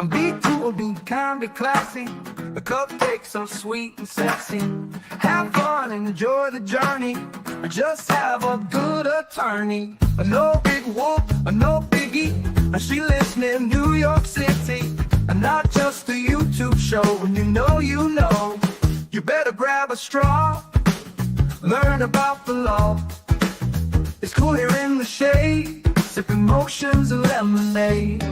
Be cool, be kind, be classy. The cupcakes so sweet and sexy. Have fun and enjoy the journey. Just have a good attorney. No big whoop, no biggie. She lives near New York City. And not just a YouTube show. When you know, you better grab a straw. Learn about the law. It's cool here in the shade, sipping motions and lemonade.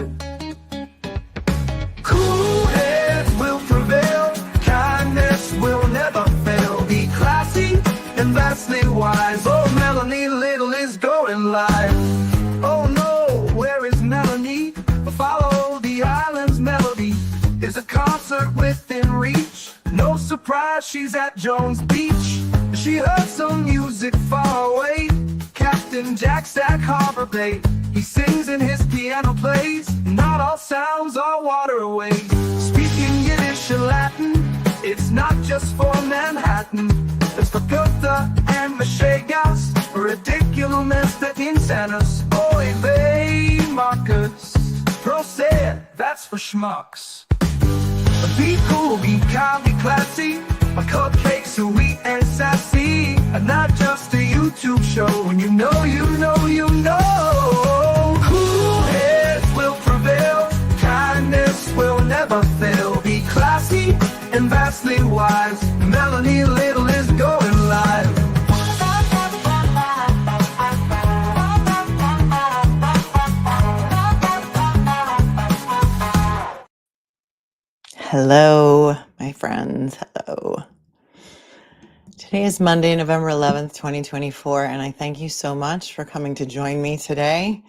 Cool heads will prevail, kindness will never fail. Be classy and vastly wise. Oh, Melanie Little is going live. Oh no, where is Melanie? Follow the island's melody. Is a concert within reach. No surprise, she's at Jones Beach. She heard some music far away. Captain Jack Stack Harbor Bay. He sings and his piano plays. Not all sounds are waterways. Speaking Yiddish and Latin, it's not just for Manhattan. It's for Goethe and Machegas. Ridiculous that insanus. Oy vey, Marcus. Proset, that's for schmucks. Be cool, be kind, be classy. My cupcakes sweet and sassy. And not just a YouTube show. When you know. Cool heads will prevail. Kindness will never fail. Be classy and vastly wise. Melanie Little is going live. Hello, my friends. Hello. Today is Monday, November 11th, 2024, and I thank you so much for coming to join me today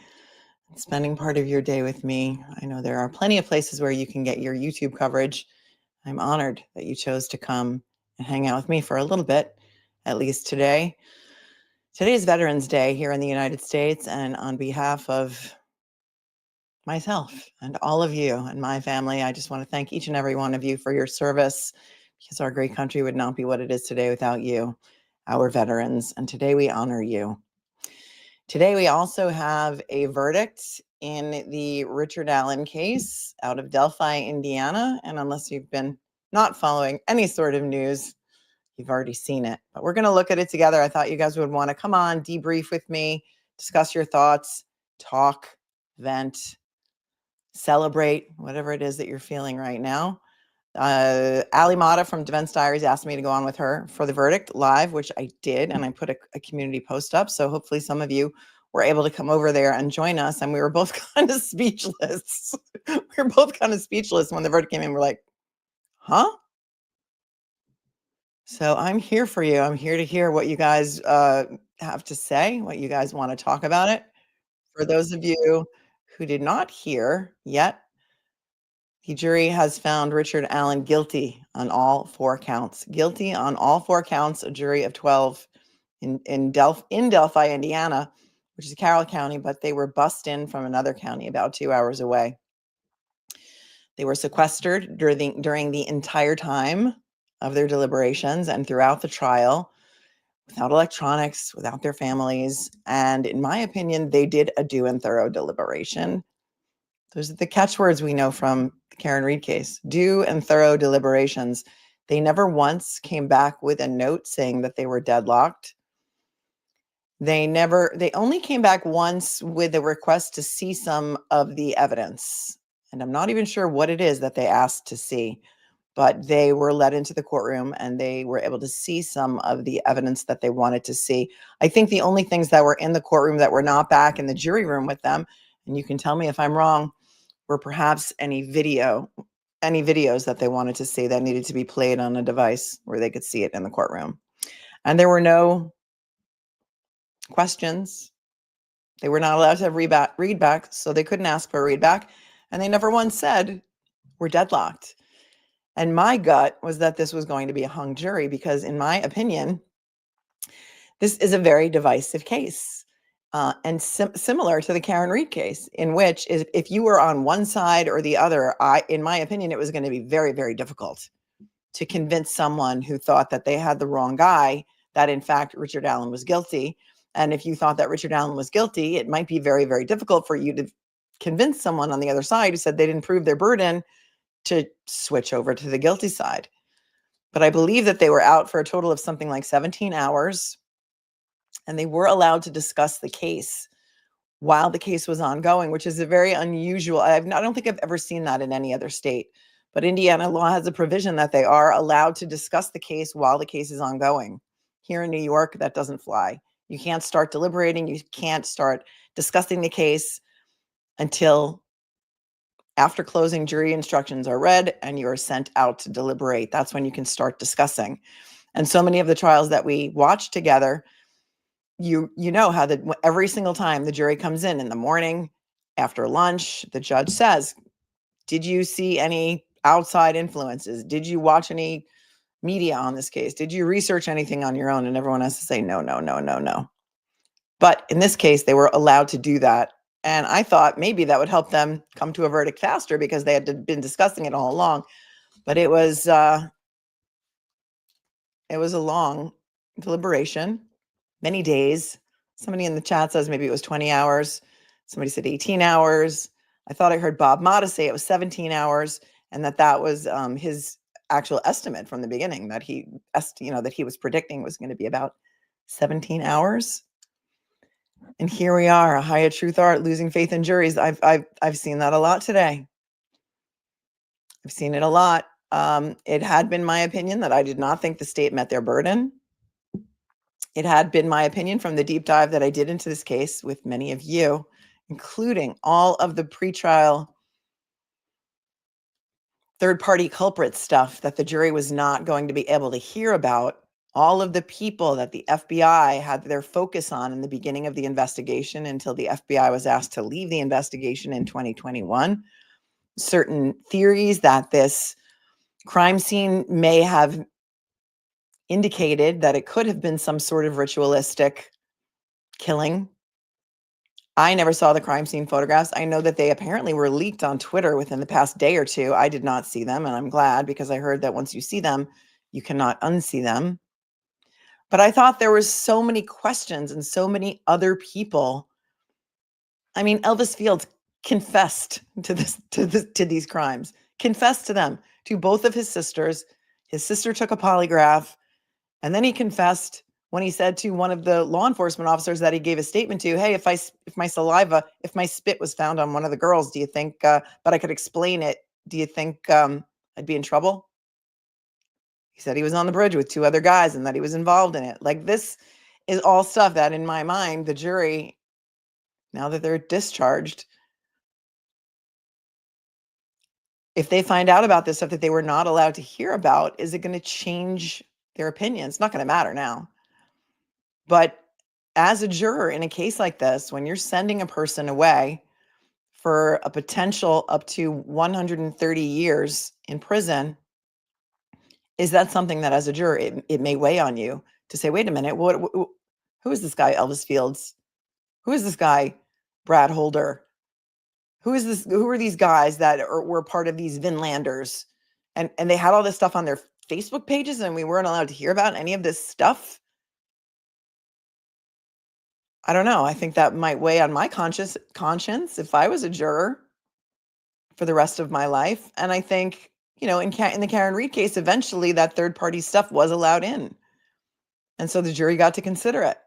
and spending part of your day with me. I know there are plenty of places where you can get your YouTube coverage. I'm honored that you chose to come and hang out with me for a little bit, at least today. Today is Veterans Day here in the United States, and on behalf of myself and all of you and my family, I just want to thank each and every one of you for your service, because our great country would not be what it is today without you, our veterans. And today we honor you. Today we also have a verdict in the Richard Allen case out of Delphi, Indiana. And unless you've been not following any sort of news, you've already seen it. But we're going to look at it together. I thought you guys would want to come on, debrief with me, discuss your thoughts, talk, vent, celebrate, whatever it is that you're feeling right now. Ali Mata from Defense Diaries asked me to go on with her for the verdict live, which I did, and I put a community post up. So hopefully some of you were able to come over there and join us. And we were both kind of speechless. We were both kind of speechless when the verdict came in. We're like, huh? So I'm here for you. I'm here to hear what you guys have to say, what you guys want to talk about it. For those of you who did not hear yet, the jury has found Richard Allen guilty on all 4 counts. Guilty on all 4 counts, a jury of 12 in Delphi, Indiana, which is Carroll County, but they were bussed in from another county about 2 hours away. They were sequestered during the entire time of their deliberations and throughout the trial, without electronics, without their families. And in my opinion, they did a due and thorough deliberation. Those are the catchwords we know from the Karen Reed case. Due and thorough deliberations. They never once came back with a note saying that they were deadlocked. They only came back once with a request to see some of the evidence. And I'm not even sure what it is that they asked to see, but they were let into the courtroom and they were able to see some of the evidence that they wanted to see. I think the only things that were in the courtroom that were not back in the jury room with them, and you can tell me if I'm wrong, were perhaps any videos that they wanted to see that needed to be played on a device where they could see it in the courtroom. And there were no questions. They were not allowed to have read back, so they couldn't ask for a read back. And they never once said, we're deadlocked. And my gut was that this was going to be a hung jury because, in my opinion, this is a very divisive case. And similar to the Karen Reed case, in which if you were on one side or the other, in my opinion, it was going to be very, very difficult to convince someone who thought that they had the wrong guy, that in fact, Richard Allen was guilty. And if you thought that Richard Allen was guilty, it might be very, very difficult for you to convince someone on the other side who said they didn't prove their burden to switch over to the guilty side. But I believe that they were out for a total of something like 17 hours, and they were allowed to discuss the case while the case was ongoing, which is a very unusual. I don't think I've ever seen that in any other state. But Indiana law has a provision that they are allowed to discuss the case while the case is ongoing. Here in New York, that doesn't fly. You can't start deliberating. You can't start discussing the case until after closing jury instructions are read and you are sent out to deliberate. That's when you can start discussing. And so many of the trials that we watch together, you know how that every single time the jury comes in the morning after lunch, the judge says, did you see any outside influences? Did you watch any media on this case? Did you research anything on your own? And everyone has to say, no, no, no, no, no. But in this case, they were allowed to do that. And I thought maybe that would help them come to a verdict faster because they had been discussing it all along. But it was a long deliberation, many days. Somebody in the chat says maybe it was 20 hours. Somebody said 18 hours. I thought I heard Bob Motta say it was 17 hours and that was his actual estimate from the beginning, that he was predicting was going to be about 17 hours. And here we are, a high truth art, losing faith in juries. I've seen that a lot today. I've seen it a lot. It had been my opinion that I did not think the state met their burden. It had been my opinion from the deep dive that I did into this case with many of you, including all of the pretrial third-party culprit stuff that the jury was not going to be able to hear about. All of the people that the FBI had their focus on in the beginning of the investigation until the FBI was asked to leave the investigation in 2021. Certain theories that this crime scene may have indicated that it could have been some sort of ritualistic killing. I never saw the crime scene photographs. I know that they apparently were leaked on Twitter within the past day or two. I did not see them, and I'm glad because I heard that once you see them, you cannot unsee them. But I thought there were so many questions and so many other people. I mean, Elvis Fields confessed to these crimes, confessed to them, to both of his sisters. His sister took a polygraph, and then he confessed when he said to one of the law enforcement officers that he gave a statement to, hey, if my spit was found on one of the girls, do you think, but I could explain it, do you think I'd be in trouble? He said he was on the bridge with two other guys and that he was involved in it. Like, this is all stuff that in my mind, the jury, now that they're discharged, if they find out about this stuff that they were not allowed to hear about, is it going to change their opinion? It's not going to matter now. But as a juror in a case like this, when you're sending a person away for a potential up to 130 years in prison, is that something that as a juror, it may weigh on you to say, wait a minute, who is this guy, Elvis Fields? Who is this guy, Brad Holder? Who are these guys that were part of these Vinlanders? And they had all this stuff on their Facebook pages and we weren't allowed to hear about any of this stuff. I don't know. I think that might weigh on my conscience if I was a juror for the rest of my life. And I think, in the Karen Reed case, eventually that third party stuff was allowed in. And so the jury got to consider it.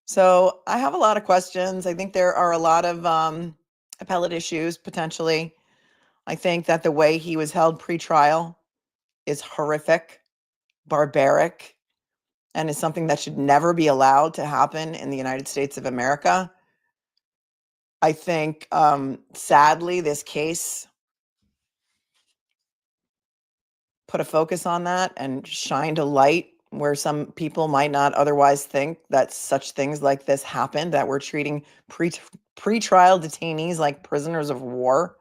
So I have a lot of questions. I think there are a lot of appellate issues potentially. I think that the way he was held pre-trial is horrific, barbaric, and is something that should never be allowed to happen in the United States of America. I think, sadly, this case put a focus on that and shined a light where some people might not otherwise think that such things like this happened, that we're treating pre-trial detainees like prisoners of war.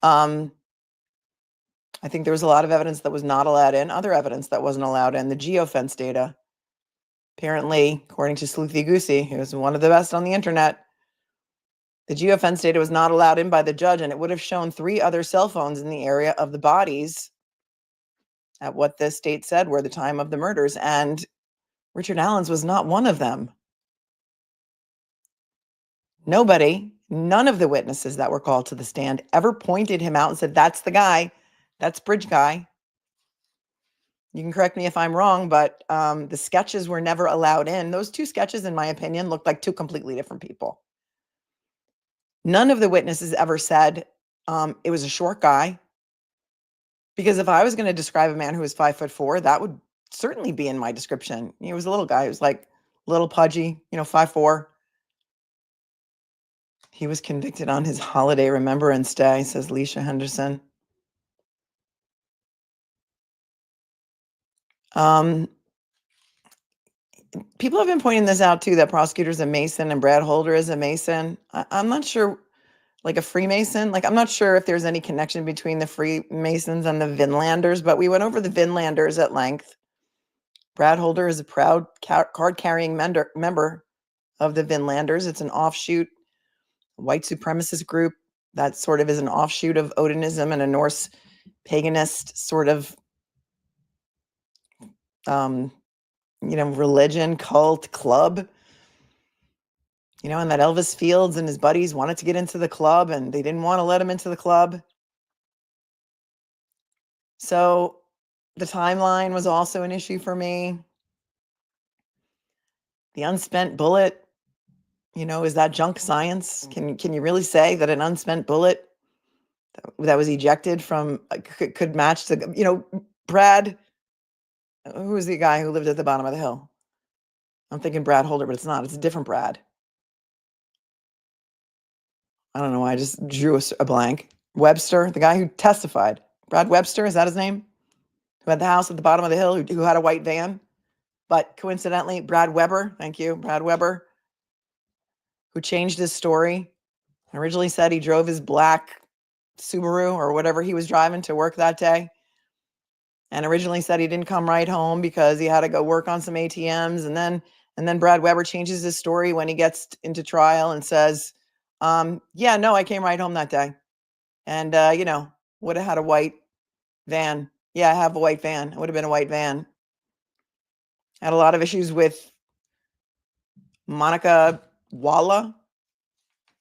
I think there was a lot of evidence that was not allowed in, other evidence that wasn't allowed in, the geofence data. Apparently, according to Sleuthy Goosey, who is one of the best on the internet, the geofence data was not allowed in by the judge, and it would have shown 3 other cell phones in the area of the bodies at what the state said were the time of the murders, and Richard Allen's was not one of them. Nobody None of the witnesses that were called to the stand ever pointed him out and said, that's the guy, that's Bridge guy. You can correct me if I'm wrong, but the sketches were never allowed in. Those two sketches, in my opinion, looked like two completely different people. None of the witnesses ever said it was a short guy. Because if I was going to describe a man who was 5'4", that would certainly be in my description. He was a little guy. He was like little pudgy, 5'4". He was convicted on his holiday remembrance day, says Leisha Henderson. People have been pointing this out too, that prosecutor's a Mason and Brad Holder is a Mason. I'm not sure, like a Freemason. Like, I'm not sure if there's any connection between the Freemasons and the Vinlanders, but we went over the Vinlanders at length. Brad Holder is a proud card-carrying member of the Vinlanders. It's an offshoot white supremacist group that sort of is an offshoot of Odinism and a Norse paganist sort of religion, cult, club, and that Elvis Fields and his buddies wanted to get into the club and they didn't want to let him into the club. So the timeline was also an issue for me. The unspent bullet, is that junk science? Can you really say that an unspent bullet that was ejected from could match the, Brad, who was the guy who lived at the bottom of the hill? I'm thinking Brad Holder, but it's not. It's a different Brad. I don't know why I just drew a blank. Webster, the guy who testified. Brad Webster, is that his name? Who had the house at the bottom of the hill, who had a white van. But coincidentally, Brad Weber, thank you, Brad Weber, who changed his story. Originally said he drove his black Subaru or whatever he was driving to work that day. And originally said he didn't come right home because he had to go work on some ATMs. And then Brad Weber changes his story when he gets into trial and says, yeah, no, I came right home that day. And, would have had a white van. Yeah, I have a white van. It would have been a white van. Had a lot of issues with Monica Walla,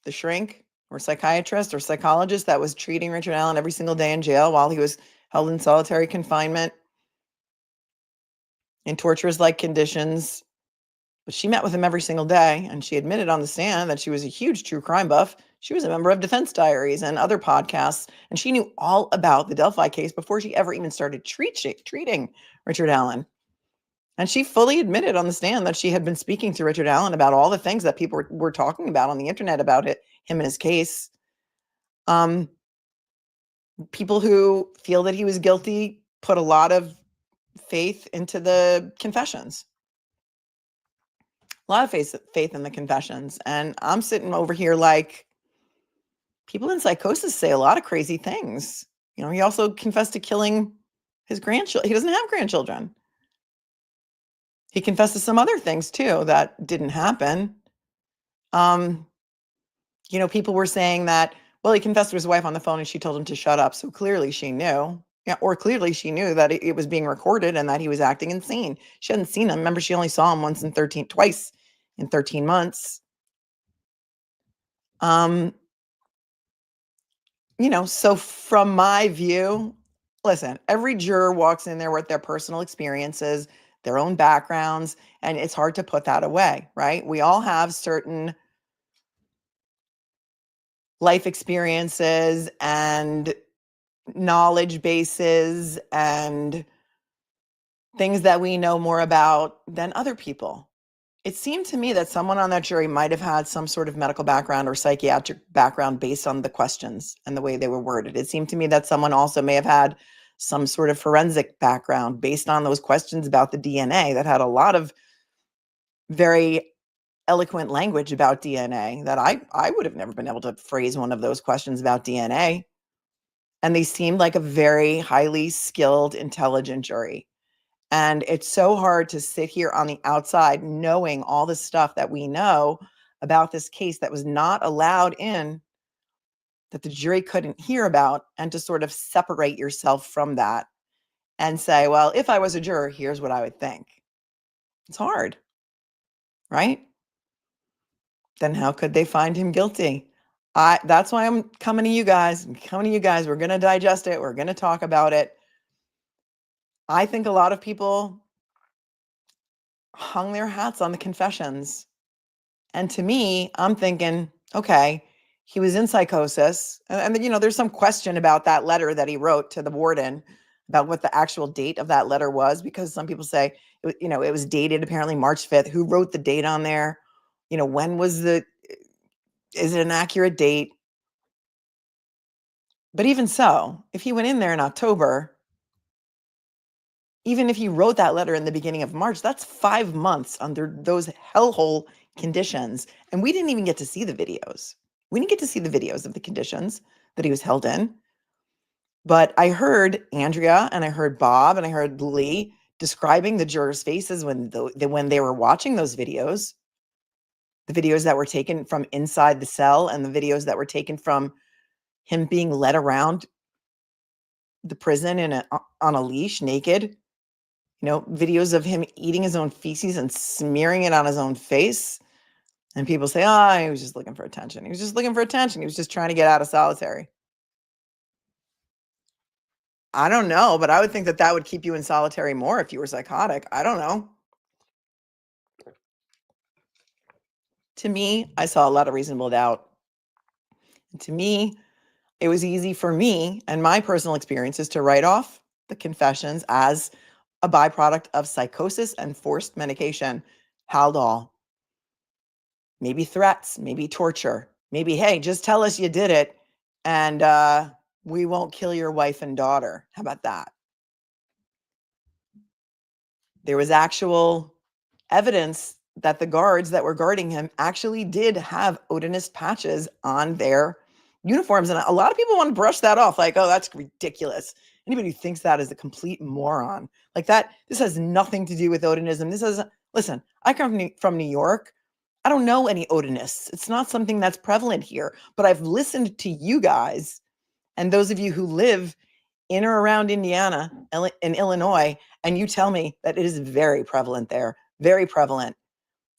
the shrink or psychiatrist or psychologist that was treating Richard Allen every single day in jail while he was held in solitary confinement in torturous-like conditions. But she met with him every single day, and she admitted on the stand that she was a huge true crime buff. She was a member of Defense Diaries and other podcasts, and she knew all about the Delphi case before she ever even started treating Richard Allen. And she fully admitted on the stand that she had been speaking to Richard Allen about all the things that people were talking about on the internet about him and his case. People who feel that he was guilty put a lot of faith into the confessions. A lot of faith in the confessions. And I'm sitting over here like, people in psychosis say a lot of crazy things. He also confessed to killing his grandchildren. He doesn't have grandchildren. He confessed to some other things too that didn't happen. People were saying that, well, he confessed to his wife on the phone and she told him to shut up. So clearly she knew. Yeah, or clearly she knew that it was being recorded and that he was acting insane. She hadn't seen him. Remember, she only saw him twice in 13 months. So from my view, listen, every juror walks in there with their personal experiences, their own backgrounds, and it's hard to put that away, right? We all have certain life experiences and knowledge bases and things that we know more about than other people. It seemed to me that someone on that jury might have had some sort of medical background or psychiatric background based on the questions and the way they were worded. It seemed to me that someone also may have had some sort of forensic background based on those questions about the DNA that had a lot of very eloquent language about DNA that I would have never been able to phrase one of those questions about DNA. And they seemed like a very highly skilled, intelligent jury. And it's so hard to sit here on the outside knowing all the stuff that we know about this case that was not allowed in, that the jury couldn't hear about, and to sort of separate yourself from that and say, well, if I was a juror, here's what I would think. It's hard, right? Then how could they find him guilty? That's why I'm coming to you guys. I'm coming to you guys. We're going to digest it. We're going to talk about it. I think a lot of people hung their hats on the confessions. And to me, I'm thinking, okay, he was in psychosis. And you know, there's some question about that letter that he wrote to the warden about what the actual date of that letter was, because some people say, you know, it was dated apparently March 5th. Who wrote the date on there? You know, when was is it an accurate date? But even so, if he went in there in October, even if he wrote that letter in the beginning of March, that's 5 months under those hellhole conditions. And we didn't even get to see the videos. We didn't get to see the videos of the conditions that he was held in. But I heard Andrea and I heard Bob and I heard Lee describing the jurors' faces when they were watching those videos, the videos that were taken from inside the cell and the videos that were taken from him being led around the prison on a leash naked. You know, videos of him eating his own feces and smearing it on his own face. And people say, oh, he was just looking for attention. He was just looking for attention. He was just trying to get out of solitary. I don't know, but I would think that that would keep you in solitary more if you were psychotic. I don't know. To me, I saw a lot of reasonable doubt. And to me, it was easy for me and my personal experiences to write off the confessions as a byproduct of psychosis and forced medication, Haldol. Maybe threats, maybe torture, maybe, hey, just tell us you did it and we won't kill your wife and daughter. How about that? There was actual evidence that the guards that were guarding him actually did have Odinist patches on their uniforms. And a lot of people want to brush that off like, oh, that's ridiculous. Anybody who thinks that is a complete moron. Like that, this has nothing to do with Odinism. This is, listen, I come from New York. I don't know any Odinists. It's not something that's prevalent here, but I've listened to you guys and those of you who live in or around Indiana and Illinois, and you tell me that it is very prevalent there, very prevalent,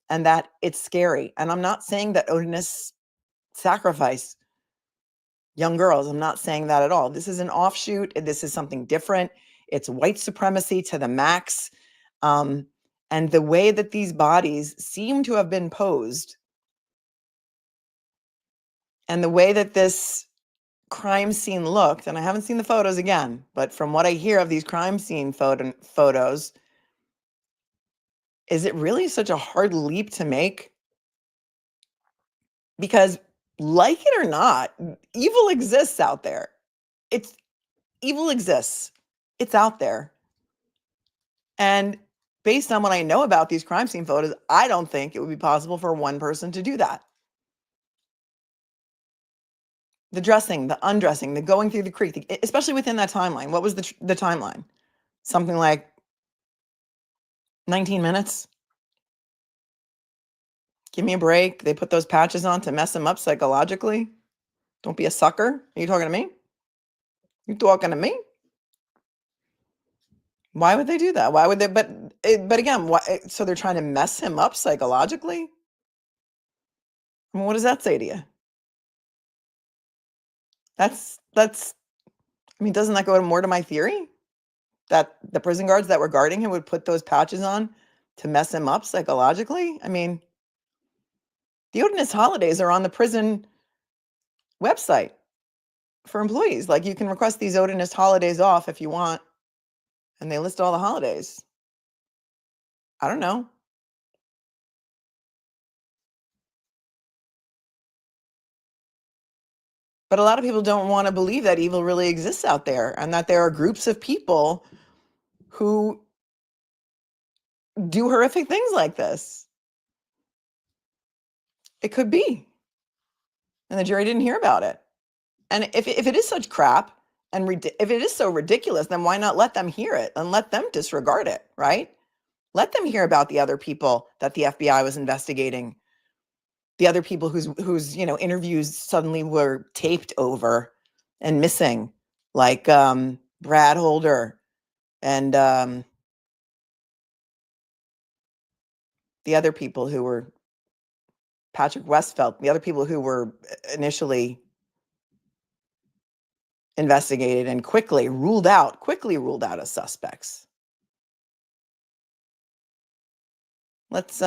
and that it's scary. And I'm not saying that Odinists sacrifice young girls. I'm not saying that at all. This is an offshoot. This is something different. It's white supremacy to the max. And the way that these bodies seem to have been posed and the way that this crime scene looked, and I haven't seen the photos again, but from what I hear of these crime scene photos, is it really such a hard leap to make? Because like it or not, evil exists out there. Evil exists. It's out there. And based on what I know about these crime scene photos, I don't think it would be possible for one person to do that. The dressing, the undressing, the going through the creek, especially within that timeline. What was the timeline? Something like 19 minutes? Give me a break. They put those patches on to mess him up psychologically. Don't be a sucker. Are you talking to me? You talking to me? Why would they do that? Why would they? But again, why? So they're trying to mess him up psychologically? I mean, what does that say to you? That's. I mean, doesn't that go more to my theory that the prison guards that were guarding him would put those patches on to mess him up psychologically? I mean, the Odinist holidays are on the prison website for employees. Like you can request these Odinist holidays off if you want, and they list all the holidays. I don't know. But a lot of people don't want to believe that evil really exists out there and that there are groups of people who do horrific things like this. It could be. And the jury didn't hear about it. And if it is such crap and if it is so ridiculous, then why not let them hear it and let them disregard it, right? Let them hear about the other people that the FBI was investigating, the other people whose interviews suddenly were taped over and missing, like Brad Holder and the other people who were Patrick Westfeld, the other people who were initially investigated and quickly ruled out as suspects. Let's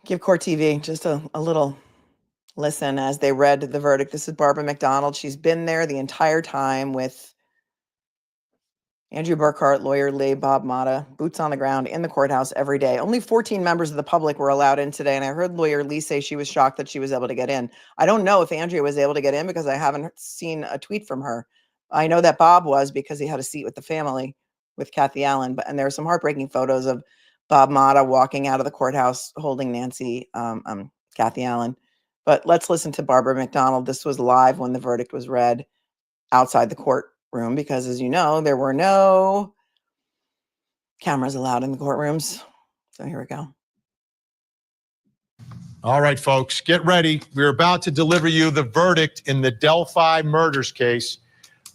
give Court TV just a little listen as they read the verdict. This is Barbara McDonald. She's been there the entire time with Andrew Burkhart, lawyer Lee, Bob Mata, boots on the ground in the courthouse every day. Only 14 members of the public were allowed in today, and I heard lawyer Lee say she was shocked that she was able to get in. I don't know if Andrea was able to get in because I haven't seen a tweet from her. I know that Bob was because he had a seat with the family with Kathy Allen, and there are some heartbreaking photos of Bob Mata walking out of the courthouse holding Kathy Allen. But let's listen to Barbara McDonald. This was live when the verdict was read outside the courtroom because, as you know, there were no cameras allowed in the courtrooms. So here we go. All right, folks, get ready. We're about to deliver you the verdict in the Delphi murders case.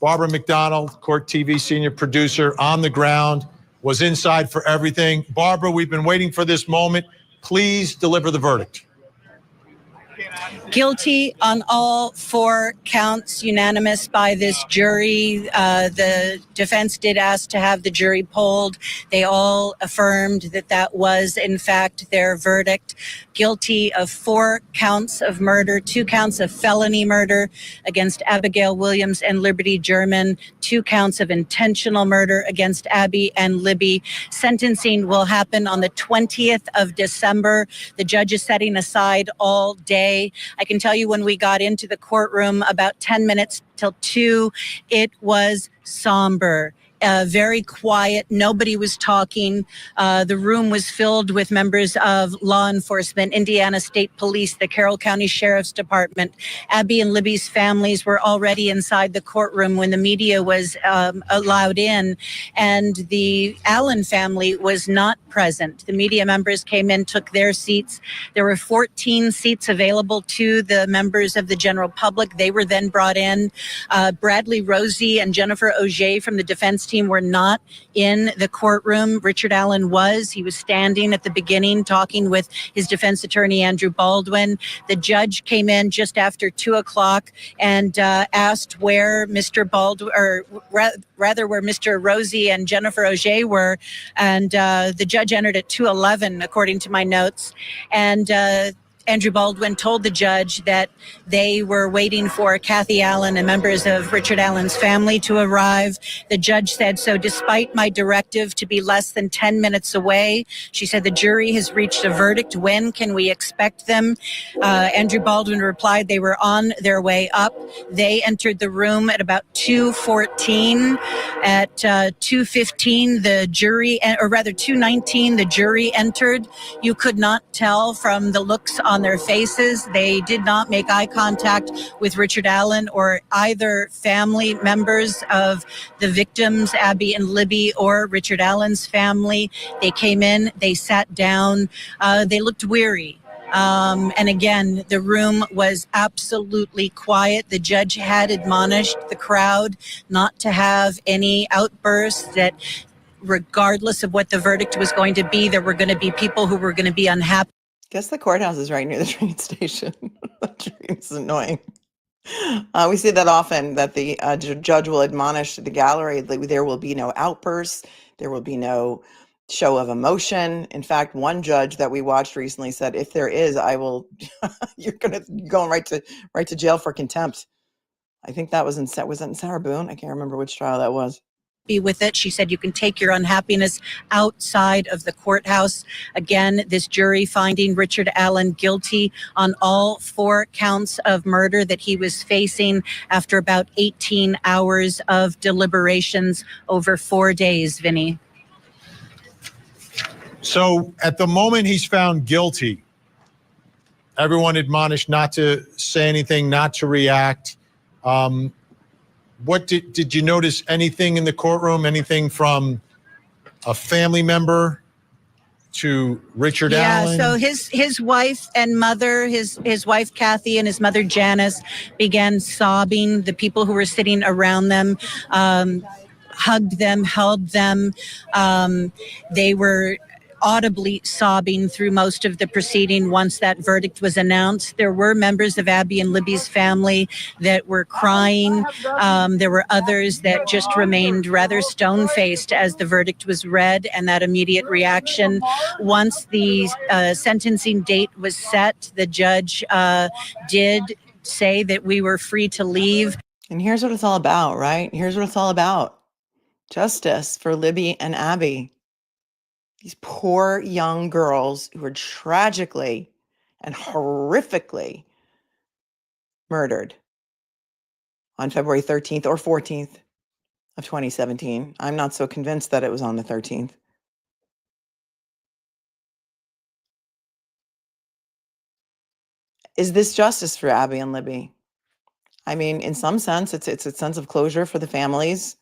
Barbara McDonald, Court TV senior producer, on the ground, was inside for everything. Barbara, we've been waiting for this moment. Please deliver the verdict. Guilty on all 4 counts, unanimous by this jury. The defense did ask to have the jury polled. They all affirmed that that was, in fact, their verdict. Guilty of 4 counts of murder, 2 counts of felony murder against Abigail Williams and Liberty German, 2 counts of intentional murder against Abby and Libby. Sentencing will happen on the 20th of December. The judge is setting aside all day. I can tell you when we got into the courtroom about 10 minutes till 2, it was somber. Very quiet. Nobody was talking. The room was filled with members of law enforcement, Indiana State Police, the Carroll County Sheriff's Department. Abby and Libby's families were already inside the courtroom when the media was allowed in, and the Allen family was not present. The media members came in, took their seats. There were 14 seats available to the members of the general public. They were then brought in. Bradley Rosie and Jennifer Auger from the defense team were not in the courtroom. Richard Allen was. He was standing at the beginning talking with his defense attorney, Andrew Baldwin. The judge came in just after 2 o'clock and asked where Mr. Baldwin, or rather where Mr. Rosie and Jennifer Auger were. And the judge entered at 2:11, according to my notes. And Andrew Baldwin told the judge that they were waiting for Kathy Allen and members of Richard Allen's family to arrive. The judge said, so despite my directive to be less than 10 minutes away, she said, the jury has reached a verdict. When can we expect them? Andrew Baldwin replied they were on their way up. They entered the room at about 2:14. At 2:15, the jury, or rather 2:19, the jury entered. You could not tell from the looks on their faces. They did not make eye contact with Richard Allen or either family members of the victims, Abby and Libby, or Richard Allen's family. They came in, they sat down, they looked weary. And again, the room was absolutely quiet. The judge had admonished the crowd not to have any outbursts, that regardless of what the verdict was going to be, there were going to be people who were going to be unhappy. Guess the courthouse is right near the train station. The train is annoying. We see that often, that the judge will admonish the gallery that there will be no outbursts, there will be no show of emotion. In fact, one judge that we watched recently said, if there is, I will, you're going to go right to jail for contempt. I think that was that in Sarah Boone? I can't remember which trial that was. With it. She said you can take your unhappiness outside of the courthouse. Again, this jury finding Richard Allen guilty on all 4 counts of murder that he was facing after about 18 hours of deliberations over 4 days, Vinny. So at the moment he's found guilty, everyone admonished not to say anything, not to react. What did you notice anything in the courtroom? Anything from a family member to Richard Allen? Yeah, so his wife and mother, his wife Kathy and his mother Janice began sobbing. The people who were sitting around them hugged them, held them. They were audibly sobbing through most of the proceeding once that verdict was announced. There were members of Abby and Libby's family that were crying. There were others that just remained rather stone-faced as the verdict was read, and that immediate reaction. Once the sentencing date was set, the judge did say that we were free to leave. And here's what it's all about, right? Here's what it's all about. Justice for Libby and Abby. These poor young girls who were tragically and horrifically murdered on February 13th or 14th of 2017. I'm not so convinced that it was on the 13th. Is this justice for Abby and Libby? I mean, in some sense, it's a sense of closure for the families.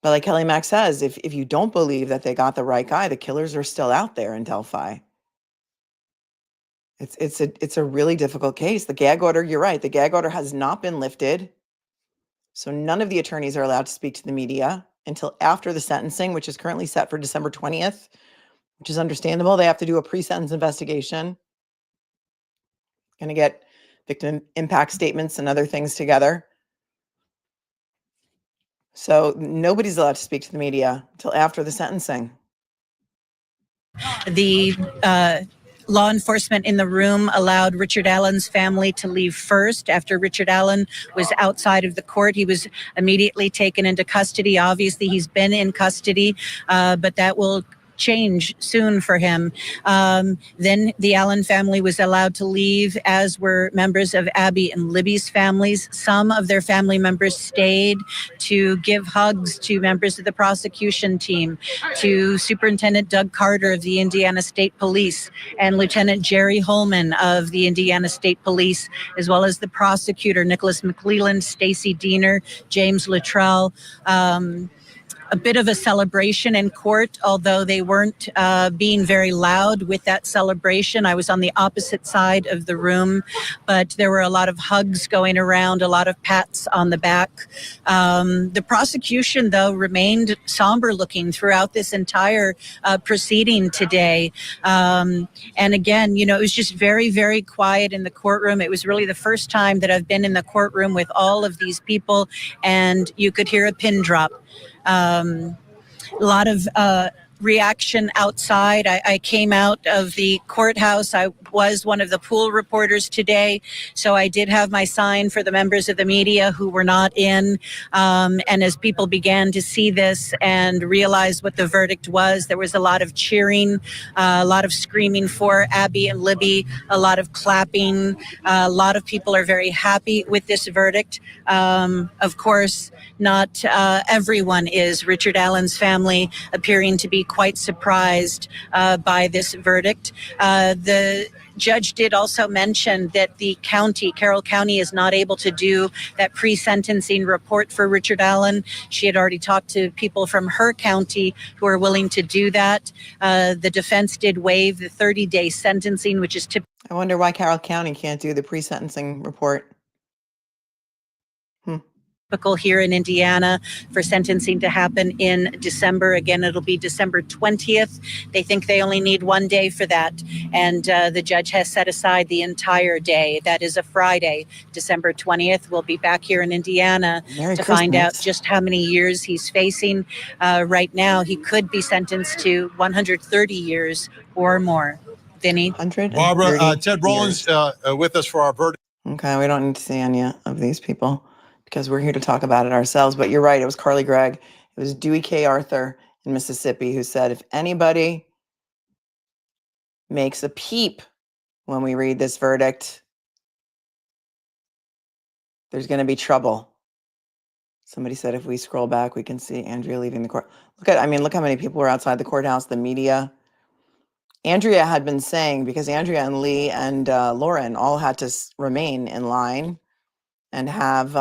But like Kelly Mack says, if you don't believe that they got the right guy, the killers are still out there in Delphi. It's a really difficult case. The gag order, you're right, the gag order has not been lifted. So none of the attorneys are allowed to speak to the media until after the sentencing, which is currently set for December 20th, which is understandable. They have to do a pre-sentence investigation. Going to get victim impact statements and other things together. So nobody's allowed to speak to the media until after the sentencing. The law enforcement in the room allowed Richard Allen's family to leave first. After Richard Allen was outside of the court, he was immediately taken into custody. Obviously, he's been in custody, but that will change soon for him. Then the Allen family was allowed to leave, as were members of Abby and Libby's families. Some of their family members stayed to give hugs to members of the prosecution team, to Superintendent Doug Carter of the Indiana State Police and Lieutenant Jerry Holman of the Indiana State Police, as well as the prosecutor Nicholas McClelland, Stacy Diener, James Luttrell. A bit of a celebration in court, although they weren't being very loud with that celebration. I was on the opposite side of the room, but there were a lot of hugs going around, a lot of pats on the back. The prosecution, though, remained somber looking throughout this entire proceeding today. And again, you know, it was just very, very quiet in the courtroom. It was really the first time that I've been in the courtroom with all of these people, and you could hear a pin drop. A lot of reaction outside. I came out of the courthouse. I was one of the pool reporters today, so I did have my sign for the members of the media who were not in. And as people began to see this and realize what the verdict was, there was a lot of cheering, a lot of screaming for Abby and Libby, a lot of clapping. A lot of people are very happy with this verdict. Of course, not everyone is. Richard Allen's family appearing to be quite surprised by this verdict. The judge did also mention that the county, Carroll County, is not able to do that pre-sentencing report for Richard Allen. She had already talked to people from her county who are willing to do that. The defense did waive the 30-day sentencing, which is typical. I wonder why Carroll County can't do the pre-sentencing report. Here in Indiana for sentencing to happen in December. Again, it'll be December 20th. They think they only need one day for that. And the judge has set aside the entire day. That is a Friday, December 20th. We'll be back here in Indiana to find out just how many years he's facing. Right now, he could be sentenced to 130 years or more. Vinny? Barbara, Ted Rowland's with us for our verdict. Okay, we don't need to see any of these people, because we're here to talk about it ourselves. But you're right, it was Carly Gregg. It was Dewey K. Arthur in Mississippi who said, if anybody makes a peep when we read this verdict, there's going to be trouble. Somebody said if we scroll back, we can see Andrea leaving the court. Look how many people were outside the courthouse, the media. Andrea had been saying, because Andrea and Lee and Lauren all had to remain in line and have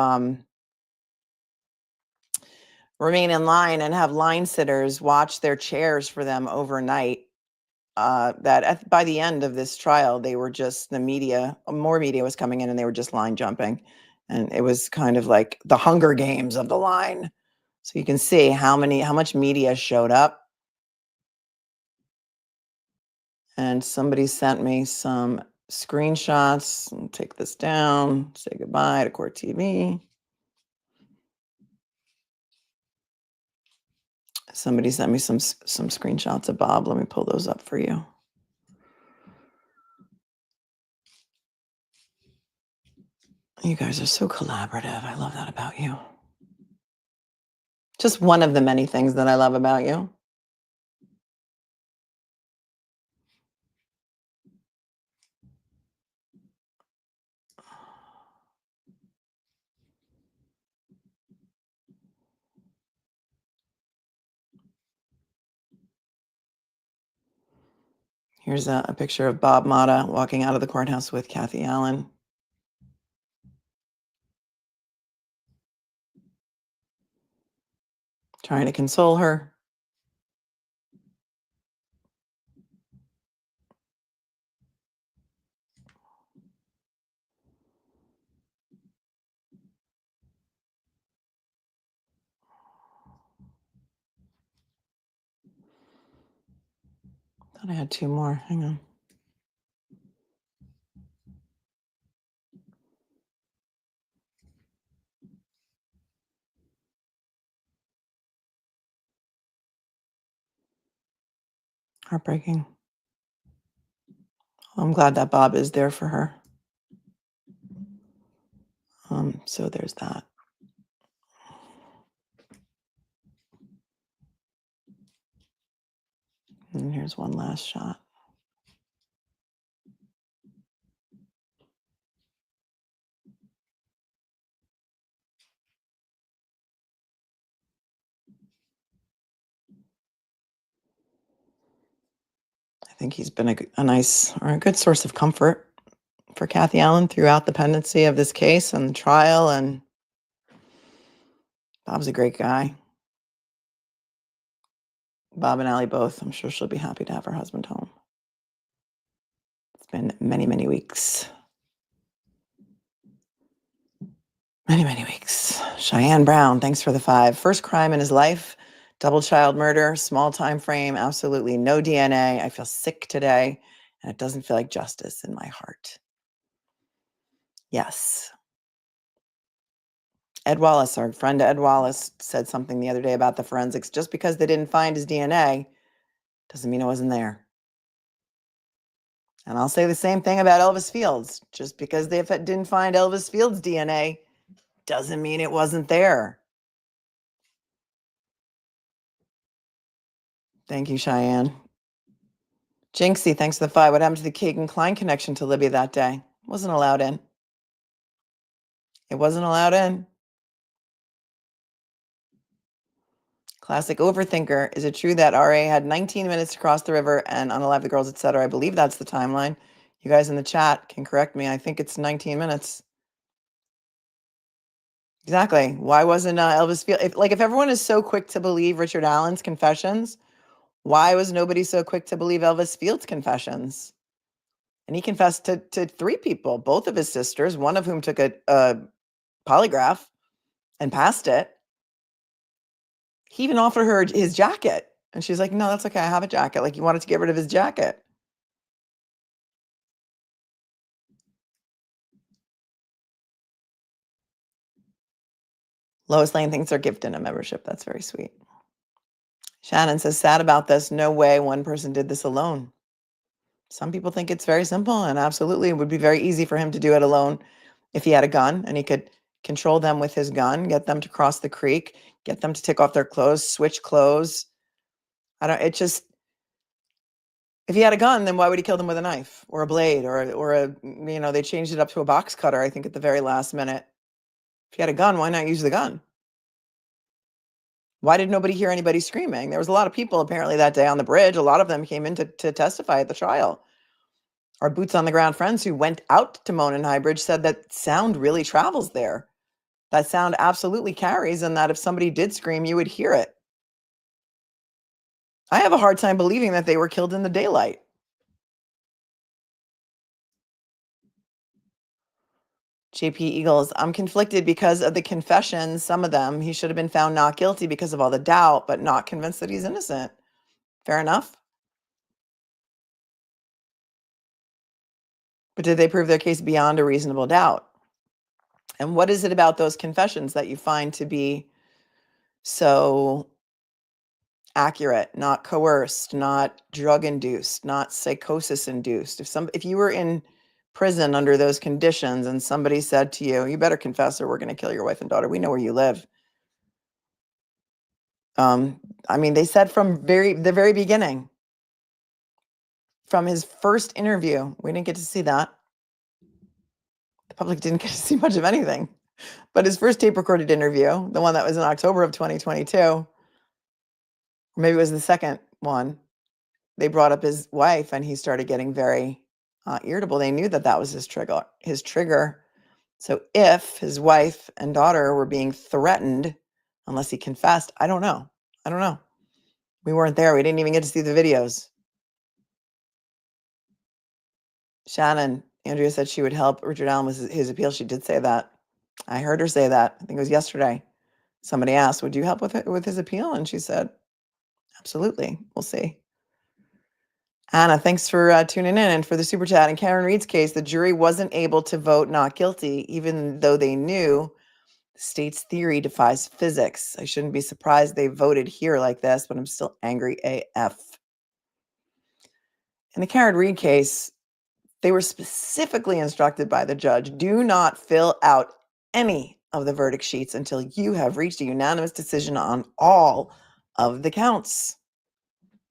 line sitters watch their chairs for them overnight. By the end of this trial, they were just more media was coming in, and they were just line jumping, and it was kind of like the Hunger Games of the line. So you can see how much media showed up. And somebody sent me some screenshots. I'll take this down, say goodbye to Court TV. Somebody sent me some screenshots of Bob. Let me pull those up for you. You guys are so collaborative. I love that about you. Just one of the many things that I love about you. Here's a picture of Bob Mata walking out of the courthouse with Kathy Allen. Trying to console her. Thought I had two more. Hang on. Heartbreaking. I'm glad that Bob is there for her. So there's that. And here's one last shot. I think he's been a nice or a good source of comfort for Kathy Allen throughout the pendency of this case and the trial. And Bob's a great guy. Bob and Allie both. I'm sure she'll be happy to have her husband home. It's been many, many weeks. Many, many weeks. Cheyenne Brown, thanks for the 5. First crime in his life, double child murder, small time frame, absolutely no DNA. I feel sick today, and it doesn't feel like justice in my heart. Yes. Ed Wallace, our friend Ed Wallace, said something the other day about the forensics. Just because they didn't find his DNA doesn't mean it wasn't there. And I'll say the same thing about Elvis Fields. Just because they didn't find Elvis Fields' DNA doesn't mean it wasn't there. Thank you, Cheyenne. Jinxie, thanks for the 5. What happened to the Kagan Klein connection to Libby that day? Wasn't allowed in. It wasn't allowed in. Classic overthinker. Is it true that RA had 19 minutes to cross the river and unalive the girls, etc.? I believe that's the timeline. You guys in the chat can correct me. I think it's 19 minutes. Exactly. Why wasn't Elvis Field? If everyone is so quick to believe Richard Allen's confessions, why was nobody so quick to believe Elvis Field's confessions? And he confessed to 3 people, both of his sisters, one of whom took a polygraph and passed it. He even offered her his jacket. And she's like, no, that's okay. I have a jacket. Like, he wanted to get rid of his jacket. Lois Lane thinks they're gifted a membership. That's very sweet. Shannon says, sad about this. No way one person did this alone. Some people think it's very simple, and absolutely it would be very easy for him to do it alone if he had a gun and he could control them with his gun, get them to cross the creek, get them to take off their clothes, switch clothes. If he had a gun, then why would he kill them with a knife or a blade or they changed it up to a box cutter, I think, at the very last minute. If he had a gun, why not use the gun? Why did nobody hear anybody screaming? There was a lot of people apparently that day on the bridge. A lot of them came in to testify at the trial. Our boots on the ground friends who went out to Monon High Bridge said that sound really travels there. That sound absolutely carries, and that if somebody did scream, you would hear it. I have a hard time believing that they were killed in the daylight. JP Eagles, I'm conflicted because of the confessions. Some of them, he should have been found not guilty because of all the doubt, but not convinced that he's innocent. Fair enough. But did they prove their case beyond a reasonable doubt? And what is it about those confessions that you find to be so accurate, not coerced, not drug induced, not psychosis induced? If you were in prison under those conditions and somebody said to you, you better confess or we're going to kill your wife and daughter. We know where you live. I mean, they said from the very beginning, from his first interview, we didn't get to see that. The public didn't get to see much of anything. But his first tape recorded interview, the one that was in October of 2022, or maybe it was the second one, they brought up his wife and he started getting very irritable. They knew that that was his trigger. So if his wife and daughter were being threatened, unless he confessed, I don't know. We weren't there. We didn't even get to see the videos. Shannon, Andrea said she would help Richard Allen with his appeal. She did say that. I heard her say that. I think it was yesterday. Somebody asked, would you help with his appeal? And she said, absolutely. We'll see. Anna, thanks for tuning in and for the super chat. In Karen Reed's case, the jury wasn't able to vote not guilty, even though they knew the state's theory defies physics. I shouldn't be surprised they voted here like this, but I'm still angry AF. In the Karen Reed case, they were specifically instructed by the judge, do not fill out any of the verdict sheets until you have reached a unanimous decision on all of the counts.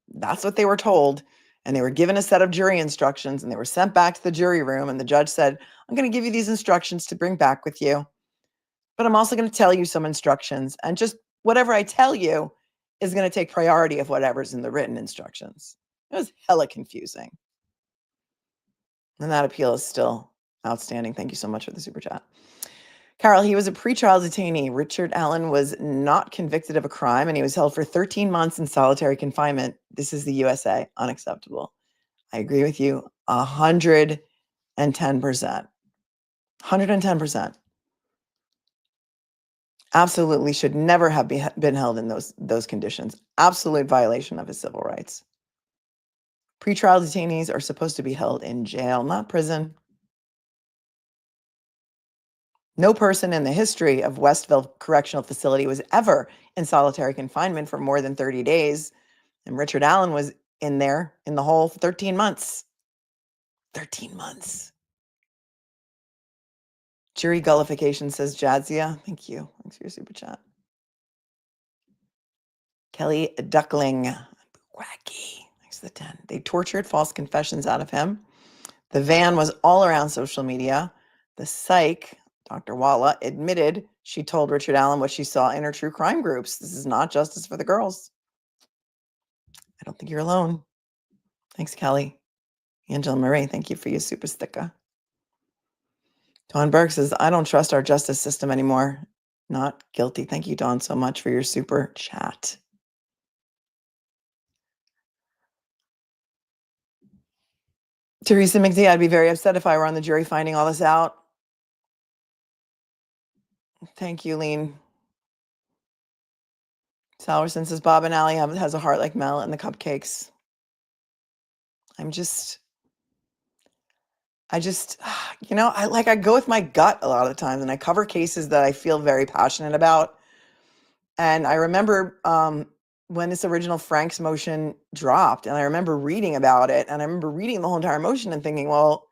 That's what they were told. And they were given a set of jury instructions and they were sent back to the jury room. And the judge said, I'm going to give you these instructions to bring back with you, but I'm also going to tell you some instructions. And just whatever I tell you is going to take priority of whatever's in the written instructions. It was hella confusing. And that appeal is still outstanding. Thank you so much for the super chat. Carol, he was a pretrial detainee. Richard Allen was not convicted of a crime and he was held for 13 months in solitary confinement. This is the USA. Unacceptable. I agree with you 110%. 110%. Absolutely should never have been held in those conditions. Absolute violation of his civil rights. Pretrial detainees are supposed to be held in jail, not prison. No person in the history of Westville Correctional Facility was ever in solitary confinement for more than 30 days. And Richard Allen was in there in the whole 13 months. 13 months. Jury gullification, says Jadzia. Thank you. Thanks for your super chat. Kelly Duckling. Wacky. Thanks for the 10. They tortured false confessions out of him. The van was all around social media. The psych, Dr. Walla, admitted she told Richard Allen what she saw in her true crime groups. This is not justice for the girls. I don't think you're alone. Thanks, Kelly. Angela Marie, thank you for your super sticker. Dawn Burke says, I don't trust our justice system anymore. Not guilty. Thank you, Dawn, so much for your super chat. Teresa McD, I'd be very upset if I were on the jury finding all this out. Thank you, Lean. Salerson says, Bob and Allie has a heart like Mel and the cupcakes. I go with my gut a lot of the times, and I cover cases that I feel very passionate about. And I remember when this original Frank's motion dropped, and I remember reading about it, and I remember reading the whole entire motion and thinking, well,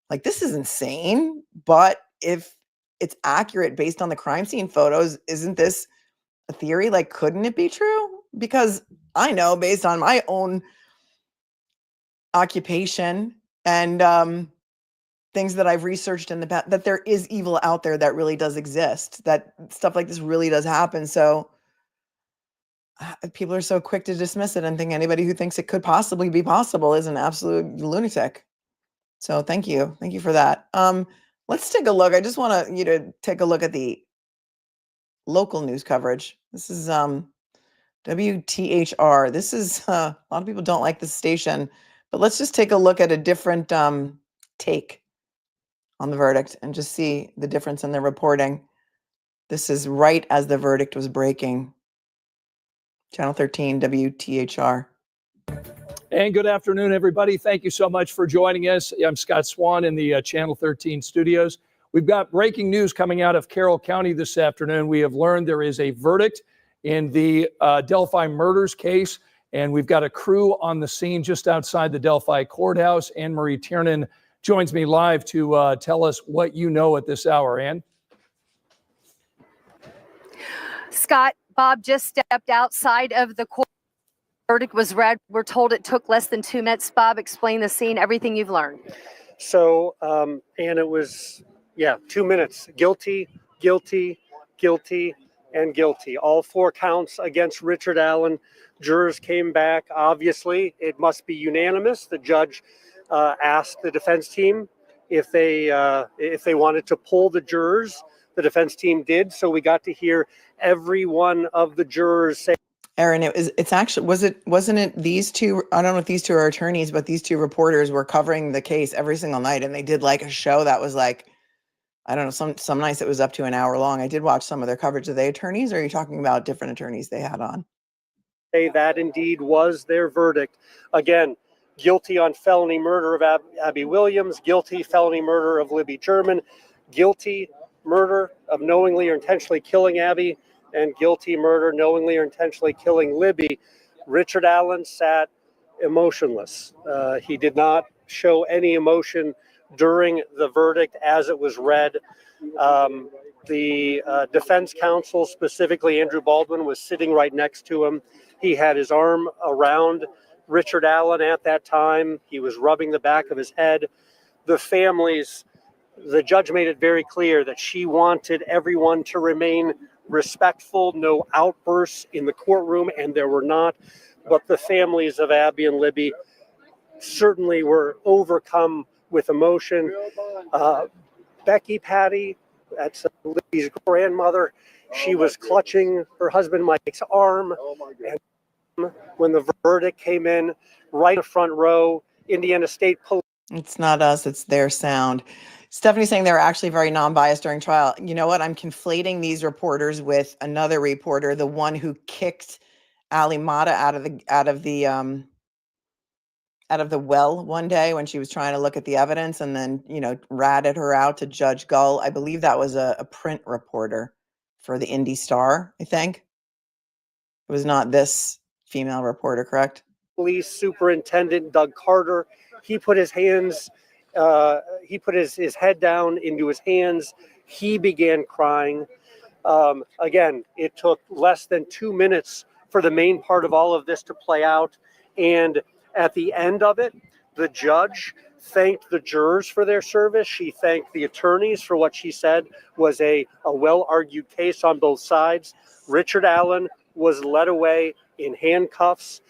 like, this is insane. But if it's accurate based on the crime scene photos, isn't this a theory? Like, couldn't it be true? Because I know based on my own occupation and things that I've researched in the past, that there is evil out there that really does exist, that stuff like this really does happen. So people are so quick to dismiss it and think anybody who thinks it could possibly be possible is an absolute lunatic. So thank you. Thank you for that. Let's take a look. I just want you to take a look at the local news coverage. This is WTHR. This is a lot of people don't like this station, but let's just take a look at a different take on the verdict and just see the difference in the reporting. This is right as the verdict was breaking. Channel 13, WTHR. And good afternoon, everybody. Thank you so much for joining us. I'm Scott Swan in the Channel 13 studios. We've got breaking news coming out of Carroll County this afternoon. We have learned there is a verdict in the Delphi murders case, and we've got a crew on the scene just outside the Delphi courthouse. Anne Marie Tiernan joins me live to tell us what you know at this hour. Anne? Scott, Bob just stepped outside of the court. Verdict was read. We're told it took less than 2 minutes. Bob, explain the scene, everything you've learned. So, and it was, 2 minutes. Guilty, guilty, guilty, and guilty. All 4 counts against Richard Allen. Jurors came back. Obviously, it must be unanimous. The judge asked the defense team if they wanted to pull the jurors. The defense team did. So we got to hear every one of the jurors say. Aaron, wasn't it these two, I don't know if these two are attorneys, but these two reporters were covering the case every single night, and they did like a show that was like, I don't know, some nights it was up to an hour long. I did watch some of their coverage. Are they attorneys, or are you talking about different attorneys they had on? That indeed was their verdict. Again, guilty on felony murder of Abby Williams, guilty felony murder of Libby German, guilty murder of knowingly or intentionally killing Abby, and guilty murder knowingly or intentionally killing Libby. Richard Allen sat emotionless. He did not show any emotion during the verdict as it was read. The defense counsel, specifically Andrew Baldwin, was sitting right next to him. He had his arm around Richard Allen at that time. He was rubbing the back of his head. The judge made it very clear that she wanted everyone to remain respectful, no outbursts in the courtroom, and there were not. But the families of Abby and Libby certainly were overcome with emotion. Becky Patty, that's Libby's grandmother, she was clutching her husband Mike's arm. And when the verdict came in, right in the front row, Indiana State Police. It's not us, it's their sound. Stephanie's saying they were actually very non-biased during trial. You know what? I'm conflating these reporters with another reporter, the one who kicked Ali Mata out of the well one day when she was trying to look at the evidence, and then, ratted her out to Judge Gull. I believe that was a print reporter for the Indy Star, I think. It was not this female reporter, correct? Police Superintendent Doug Carter, he put his hands, he put his head down into his hands. He began crying. Again, it took less than 2 minutes for the main part of all of this to play out. And at the end of it, the judge thanked the jurors for their service. She thanked the attorneys for what she said was a well-argued case on both sides. Richard Allen was led away in handcuffs.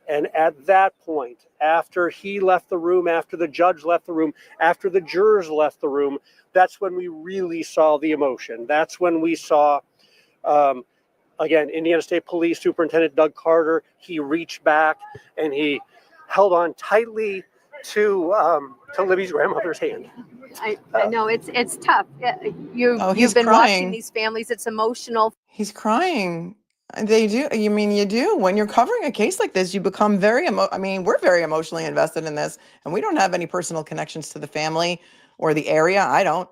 And at that point, after he left the room, after the judge left the room, after the jurors left the room, that's when we really saw the emotion. That's when we saw, again, Indiana State Police Superintendent Doug Carter. He reached back and he held on tightly to Libby's grandmother's hand. I know it's tough. He's You've been crying. watching these families. It's emotional. He's crying. They do. You do. When you're covering a case like this, you become we're very emotionally invested in this, and we don't have any personal connections to the family or the area. I don't.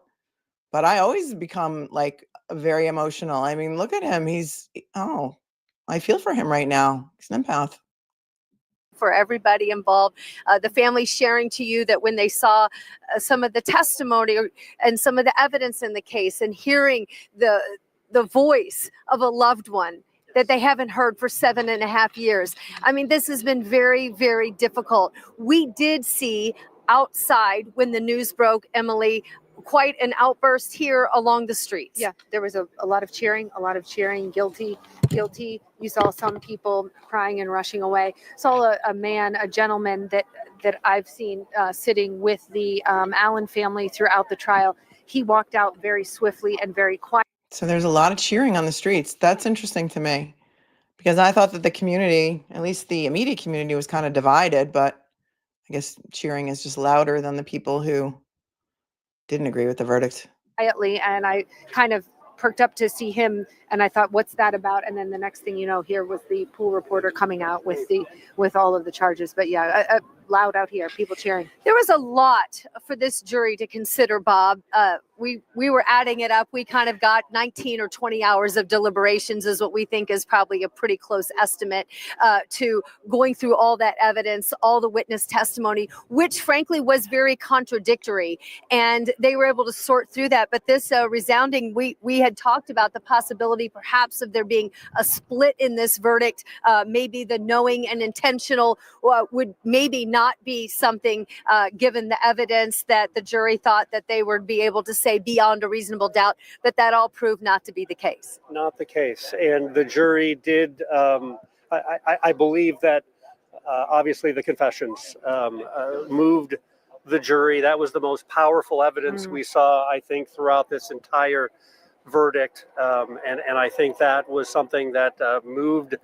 But I always become very emotional. Look at him. I feel for him right now. He's an empath. For everybody involved, the family sharing to you that when they saw some of the testimony and some of the evidence in the case, and hearing the voice of a loved one that they haven't heard for 7.5 years. This has been very, very difficult. We did see outside when the news broke, Emily, quite an outburst here along the streets. Yeah, there was a lot of cheering, guilty, guilty. You saw some people crying and rushing away. Saw a gentleman that I've seen sitting with the Allen family throughout the trial. He walked out very swiftly and very quiet. So there's a lot of cheering on the streets. That's interesting to me, because I thought that the community, at least the immediate community, was kind of divided, but I guess cheering is just louder than the people who didn't agree with the verdict. Quietly, and I kind of perked up to see him, and I thought, what's that about? And then the next thing you know, here was the pool reporter coming out with all of the charges. But yeah, loud out here, people cheering. There was a lot for this jury to consider, Bob. We were adding it up. We kind of got 19 or 20 hours of deliberations is what we think is probably a pretty close estimate to going through all that evidence, all the witness testimony, which frankly was very contradictory. And they were able to sort through that. But this resounding, we had talked about the possibility perhaps of there being a split in this verdict. Maybe the knowing and intentional would maybe not be something given the evidence that the jury thought that they would be able to say beyond a reasonable doubt, but that all proved not to be the case. Not the case. And the jury did, I believe that obviously the confessions moved the jury. That was the most powerful evidence we saw, I think, throughout this entire verdict. And I think that was something that moved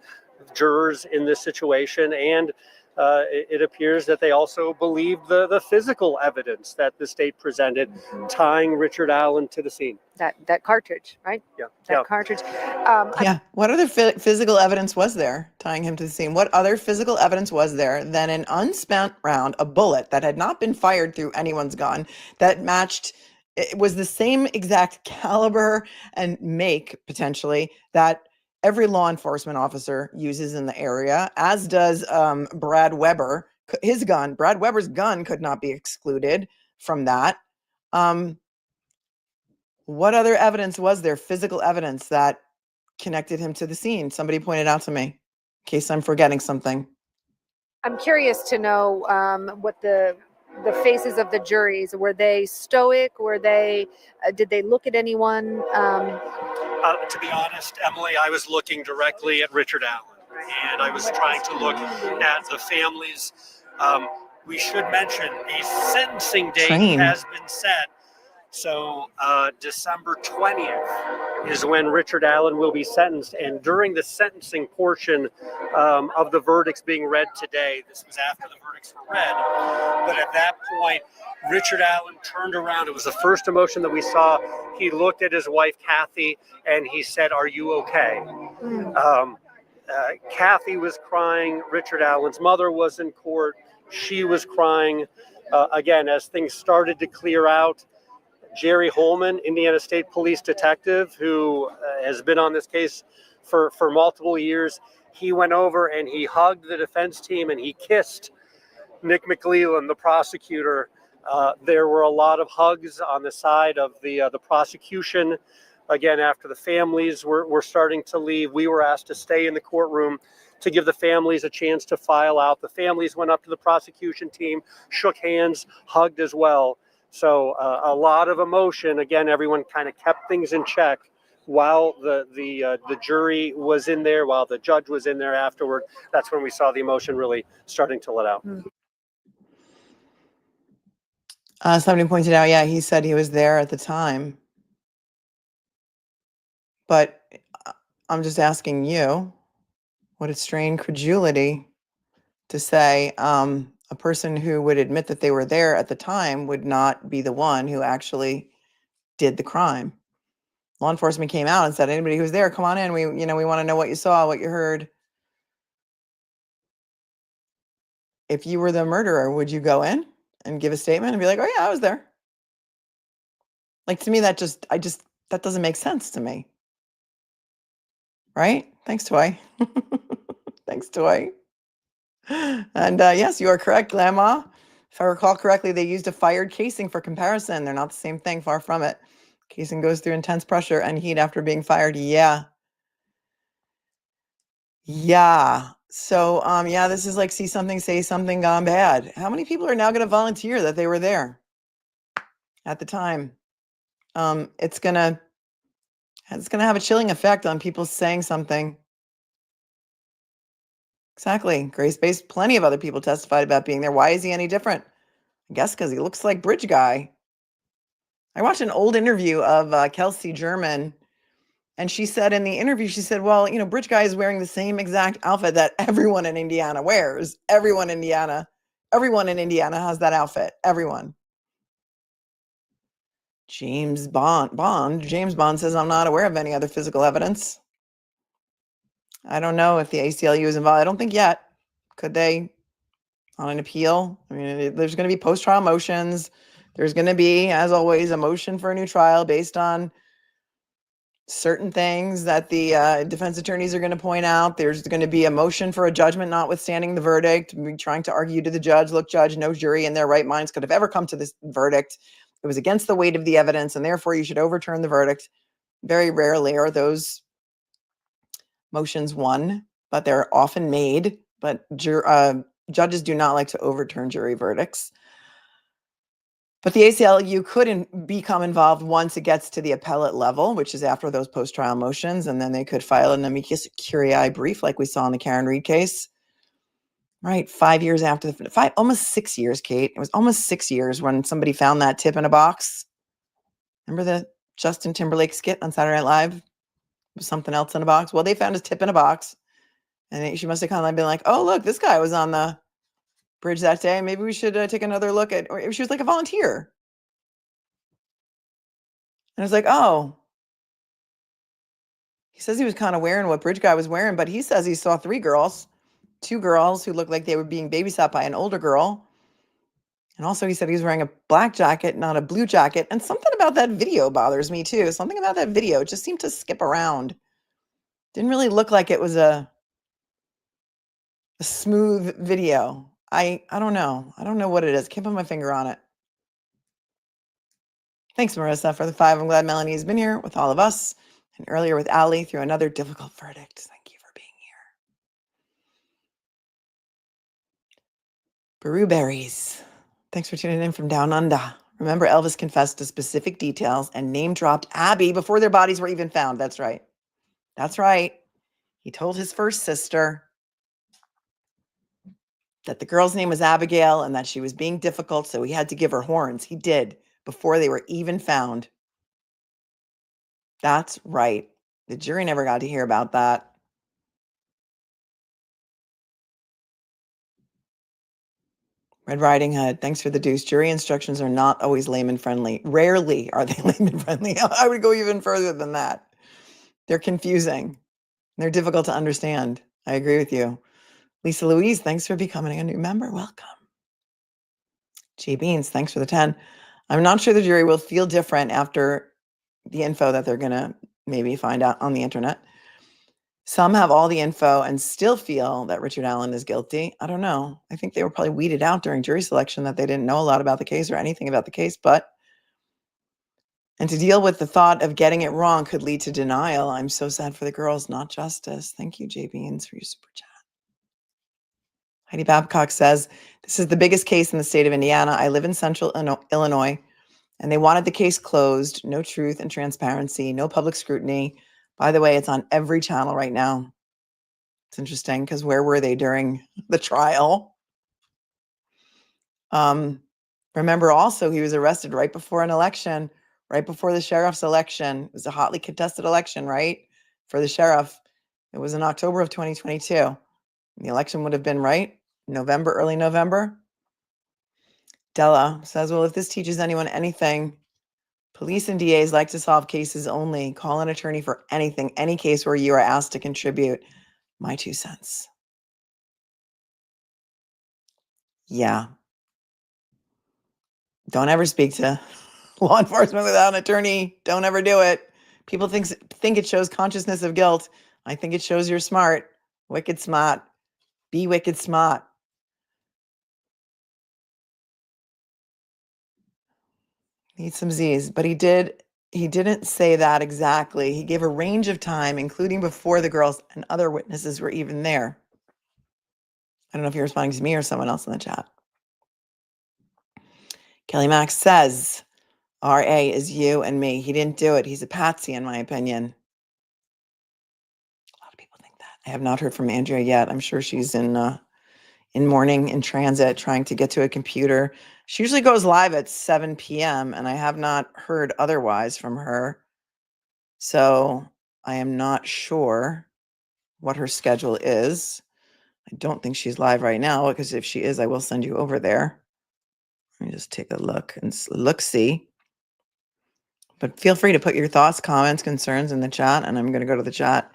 jurors in this situation. And it appears that they also believed the physical evidence that the state presented, tying Richard Allen to the scene. That cartridge, right? Yeah. That cartridge. Yeah. What other physical evidence was there tying him to the scene? What other physical evidence was there than an unspent round, a bullet that had not been fired through anyone's gun, that matched, it was the same exact caliber and make, potentially, that every law enforcement officer uses in the area, as does Brad Weber. His gun, Brad Weber's gun, could not be excluded from that. What other evidence was there, physical evidence, that connected him to the scene? Somebody pointed out to me, in case I'm forgetting something. I'm curious to know what the faces of the juries, were they stoic? Were they, did they look at anyone? To be honest, Emily, I was looking directly at Richard Allen, and I was trying to look at the families. We should mention a sentencing date has been set. So December 20th is when Richard Allen will be sentenced. And during the sentencing portion of the verdicts being read today, this was after the verdicts were read, but at that point, Richard Allen turned around. It was the first emotion that we saw. He looked at his wife, Kathy, and he said, "Are you okay?" Kathy was crying. Richard Allen's mother was in court. She was crying. Again, as things started to clear out, Jerry Holman, Indiana State Police detective, who has been on this case for multiple years, he went over and he hugged the defense team and he kissed Nick McLeland, the prosecutor. There were a lot of hugs on the side of the prosecution. Again, after the families were starting to leave, we were asked to stay in the courtroom to give the families a chance to file out. The families went up to the prosecution team, shook hands, hugged as well. So a lot of emotion. Again, everyone kind of kept things in check while the jury was in there, while the judge was in there afterward. That's when we saw the emotion really starting to let out. Somebody pointed out, yeah, he said he was there at the time. But I'm just asking you, what a strained credulity to say a person who would admit that they were there at the time would not be the one who actually did the crime. Law enforcement came out and said, anybody who's there, come on in. We want to know what you saw, what you heard. If you were the murderer, would you go in and give a statement and be like, oh yeah, I was there? Like, to me, that doesn't make sense to me. Right? Thanks, Toy. Thanks, Toy. And yes, you are correct, Grandma. If I recall correctly, they used a fired casing for comparison. They're not the same thing, far from it. Casing goes through intense pressure and heat after being fired. Yeah. Yeah. So, yeah, this is like see something, say something gone bad. How many people are now going to volunteer that they were there at the time? It's gonna have a chilling effect on people saying something. Exactly. Grace-based, plenty of other people testified about being there. Why is he any different? I guess because he looks like Bridge Guy. I watched an old interview of Kelsey German, and she said in the interview, she said, well, Bridge Guy is wearing the same exact outfit that everyone in Indiana wears. Everyone in Indiana has that outfit. Everyone. James Bond says, I'm not aware of any other physical evidence. I don't know if the ACLU is involved. I don't think yet. Could they on an appeal? I mean, there's going to be post-trial motions. There's going to be, as always, a motion for a new trial based on certain things that the defense attorneys are going to point out. There's going to be a motion for a judgment notwithstanding the verdict. We're trying to argue to the judge, look, judge, no jury in their right minds could have ever come to this verdict. It was against the weight of the evidence, and therefore you should overturn the verdict. Very rarely are those motions won, but they're often made. But judges do not like to overturn jury verdicts. But the ACLU could become involved once it gets to the appellate level, which is after those post-trial motions, and then they could file an amicus curiae brief like we saw in the Karen Reed case. Right, 5 years after almost 6 years, Kate. It was almost 6 years when somebody found that tip in a box. Remember the Justin Timberlake skit on Saturday Night Live? It was something else in a box. Well, they found his tip in a box, and she must have kind of been like, "Oh, look, this guy was on the bridge that day. Maybe we should take another look at." Or she was like a volunteer, and it's like, "Oh." He says he was kind of wearing what bridge guy was wearing, but he says he saw 3 girls. 2 girls who looked like they were being babysat by an older girl. And also he said he was wearing a black jacket, not a blue jacket. And something about that video bothers me too. Something about that video. It just seemed to skip around. Didn't really look like it was a smooth video. I don't know. I don't know what it is. Can't put my finger on it. Thanks, Marissa, for the 5. I'm glad Melanie has been here with all of us and earlier with Allie through another difficult verdict. Thank you for being here. Baru Berries. Thanks for tuning in from down under. Remember, Elvis confessed to specific details and name-dropped Abby before their bodies were even found. That's right. That's right. He told his first sister that the girl's name was Abigail and that she was being difficult, so he had to give her horns. He did, before they were even found. That's right. The jury never got to hear about that. Red Riding Hood, thanks for the deuce. Jury instructions are not always layman friendly. Rarely are they layman friendly. I would go even further than that. They're confusing. They're difficult to understand. I agree with you. Lisa Louise, thanks for becoming a new member. Welcome. J Beans, thanks for the 10. I'm not sure the jury will feel different after the info that they're going to maybe find out on the internet. Some have all the info and still feel that Richard Allen is guilty. I don't know. I think they were probably weeded out during jury selection, that they didn't know a lot about the case or anything about the case. And to deal with the thought of getting it wrong could lead to denial. I'm so sad for the girls, not justice. Thank you, J Beans, for your super chat. Heidi Babcock says, this is the biggest case in the state of Indiana. I live in central Illinois, and they wanted the case closed. No truth and transparency, no public scrutiny. By the way, it's on every channel right now. It's interesting because where were they during the trial? Remember also, he was arrested right before an election, right before the sheriff's election. It was a hotly contested election, right? For the sheriff. It was in October of 2022. The election would have been right November, early November. Della says, well, if this teaches anyone anything, police and DAs like to solve cases only. Call an attorney for anything, any case where you are asked to contribute. My 2 cents. Yeah. Don't ever speak to law enforcement without an attorney. Don't ever do it. People think it shows consciousness of guilt. I think it shows you're smart. Wicked smart. Be wicked smart. Need some Z's, but he didn't say that exactly. He gave a range of time, including before the girls and other witnesses were even there. I don't know if you're responding to me or someone else in the chat. Kelly Max says, RA is you and me. He didn't do it. He's a patsy, in my opinion. A lot of people think that. I have not heard from Andrea yet. I'm sure she's in morning in transit trying to get to a computer. She usually goes live at 7 p.m. and I have not heard otherwise from her. So I am not sure what her schedule is. I don't think she's live right now, because if she is, I will send you over there. Let me just take a look and see. But feel free to put your thoughts, comments, concerns in the chat, and I'm going to go to the chat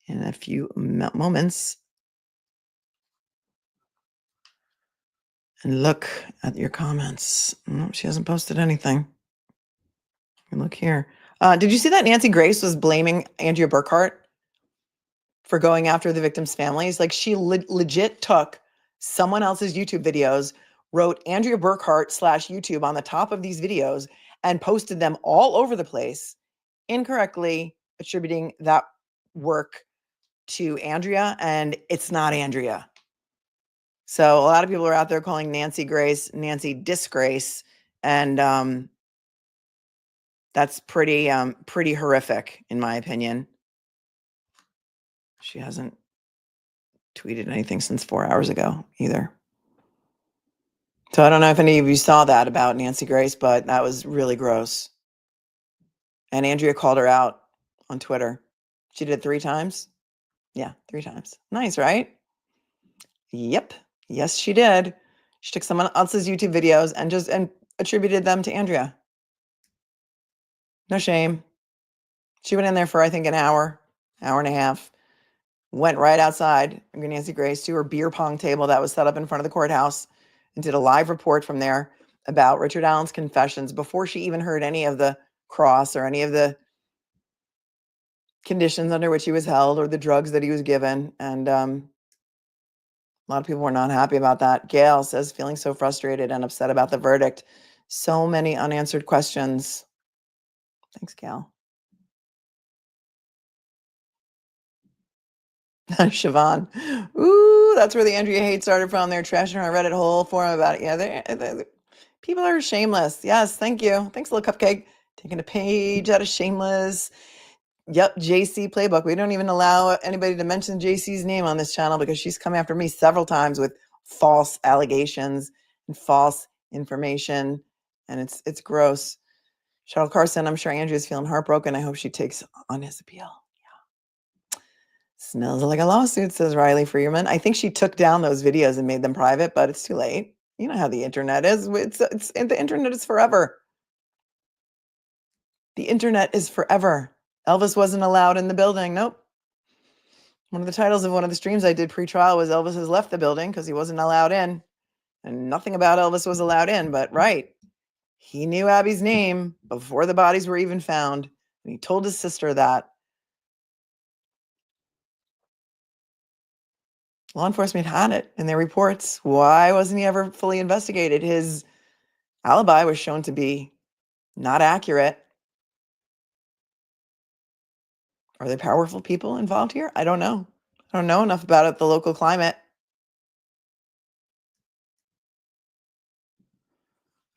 in a few moments and look at your comments. Oh, she hasn't posted anything. Look here. Did you see that Nancy Grace was blaming Andrea Burkhart for going after the victims' families? Like, she legit took someone else's YouTube videos, wrote Andrea Burkhart /YouTube on the top of these videos, and posted them all over the place, incorrectly attributing that work to Andrea, and it's not Andrea. So a lot of people are out there calling Nancy Grace Nancy Disgrace, and that's pretty horrific, in my opinion. She hasn't tweeted anything since 4 hours ago either. So I don't know if any of you saw that about Nancy Grace, but that was really gross. And Andrea called her out on Twitter. She did it 3 times. Yeah, 3 times. Nice, right? Yep. Yes, she did. She took someone else's YouTube videos and attributed them to Andrea. No shame. She went in there for, I think, an hour and a half. Went right outside, Nancy Grace, to her beer pong table that was set up in front of the courthouse, and did a live report from there about Richard Allen's confessions before she even heard any of the cross or any of the conditions under which he was held or the drugs that he was given. And a lot of people were not happy about that. Gail says, feeling so frustrated and upset about the verdict. So many unanswered questions. Thanks, Gail. Siobhan. Ooh, that's where the Andrea hate started from. They're trashing our Reddit whole forum about it. Yeah, they people are shameless. Yes, thank you. Thanks, little cupcake. Taking a page out of Shameless. Yep, JC Playbook. We don't even allow anybody to mention JC's name on this channel because she's come after me several times with false allegations and false information, and it's gross. Cheryl Carson, I'm sure Andrea's feeling heartbroken. I hope she takes on his appeal. Smells like a lawsuit, says Riley Freeman. I think she took down those videos and made them private, but it's too late. You know how the internet is. The internet is forever. The internet is forever. Elvis wasn't allowed in the building. Nope. One of the titles of one of the streams I did pre-trial was Elvis has left the building because he wasn't allowed in. And nothing about Elvis was allowed in, but right. He knew Abby's name before the bodies were even found. And he told his sister that. Law enforcement had it in their reports. Why wasn't he ever fully investigated? His alibi was shown to be not accurate. Are there powerful people involved here? I don't know. I don't know enough about it, the local climate.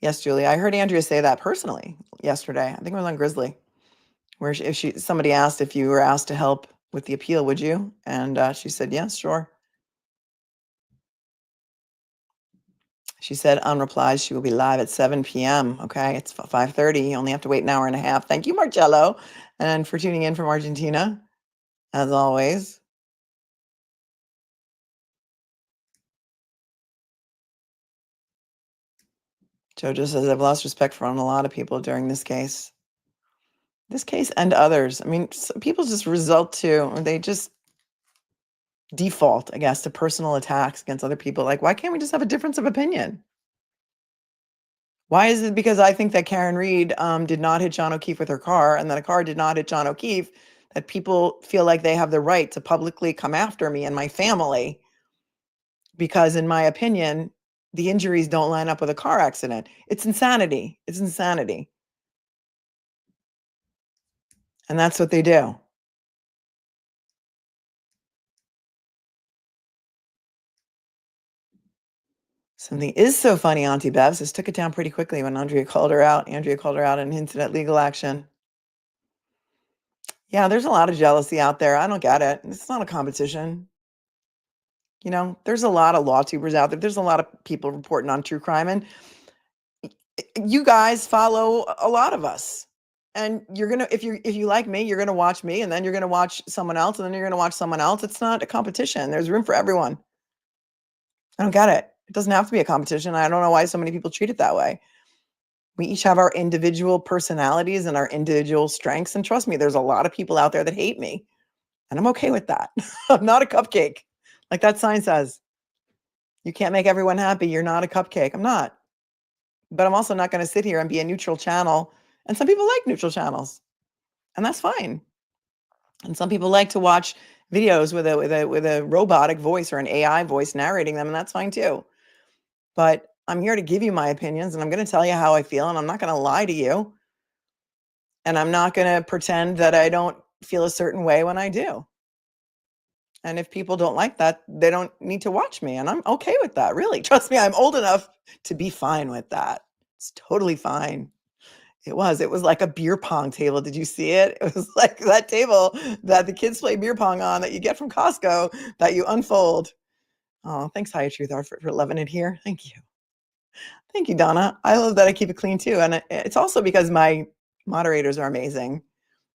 Yes, Julie, I heard Andrea say that personally yesterday. I think it was on Grizzly, where somebody asked if you were asked to help with the appeal, would you? And she said, yes, sure. She said on replies, she will be live at 7 p.m. Okay, it's 5:30. You only have to wait an hour and a half. Thank you, Marcello, and for tuning in from Argentina, as always. Jojo says, I've lost respect for a lot of people during this case. This case and others. I mean, people just they just default, I guess, to personal attacks against other people. Like, why can't we just have a difference of opinion? Why is it because I think that Karen Reed did not hit John O'Keefe with her car and that a car did not hit John O'Keefe, that people feel like they have the right to publicly come after me and my family because, in my opinion, the injuries don't line up with a car accident? It's insanity. It's insanity. And that's what they do. Something is so funny, Auntie Bev says, took it down pretty quickly when Andrea called her out. Andrea called her out and hinted at legal action. Yeah, there's a lot of jealousy out there. I don't get it. It's not a competition. You know, there's a lot of law tubers out there. There's a lot of people reporting on true crime. And you guys follow a lot of us. And you're going to, if you like me, you're going to watch me, and then you're going to watch someone else, and then you're going to watch someone else. It's not a competition. There's room for everyone. I don't get it. It doesn't have to be a competition. I don't know why so many people treat it that way. We each have our individual personalities and our individual strengths. And trust me, there's a lot of people out there that hate me. And I'm okay with that. I'm not a cupcake. Like that sign says, you can't make everyone happy. You're not a cupcake. I'm not. But I'm also not going to sit here and be a neutral channel. And some people like neutral channels. And that's fine. And some people like to watch videos with a robotic voice or an AI voice narrating them, and that's fine too. But I'm here to give you my opinions, and I'm going to tell you how I feel, and I'm not going to lie to you. And I'm not going to pretend that I don't feel a certain way when I do. And if people don't like that, they don't need to watch me. And I'm okay with that, really. Trust me, I'm old enough to be fine with that. It's totally fine. It was like a beer pong table. Did you see it? It was like that table that the kids play beer pong on that you get from Costco that you unfold. Oh, thanks, Higher Truth Art, for loving it here. Thank you. Thank you, Donna. I love that I keep it clean too. And it's also because my moderators are amazing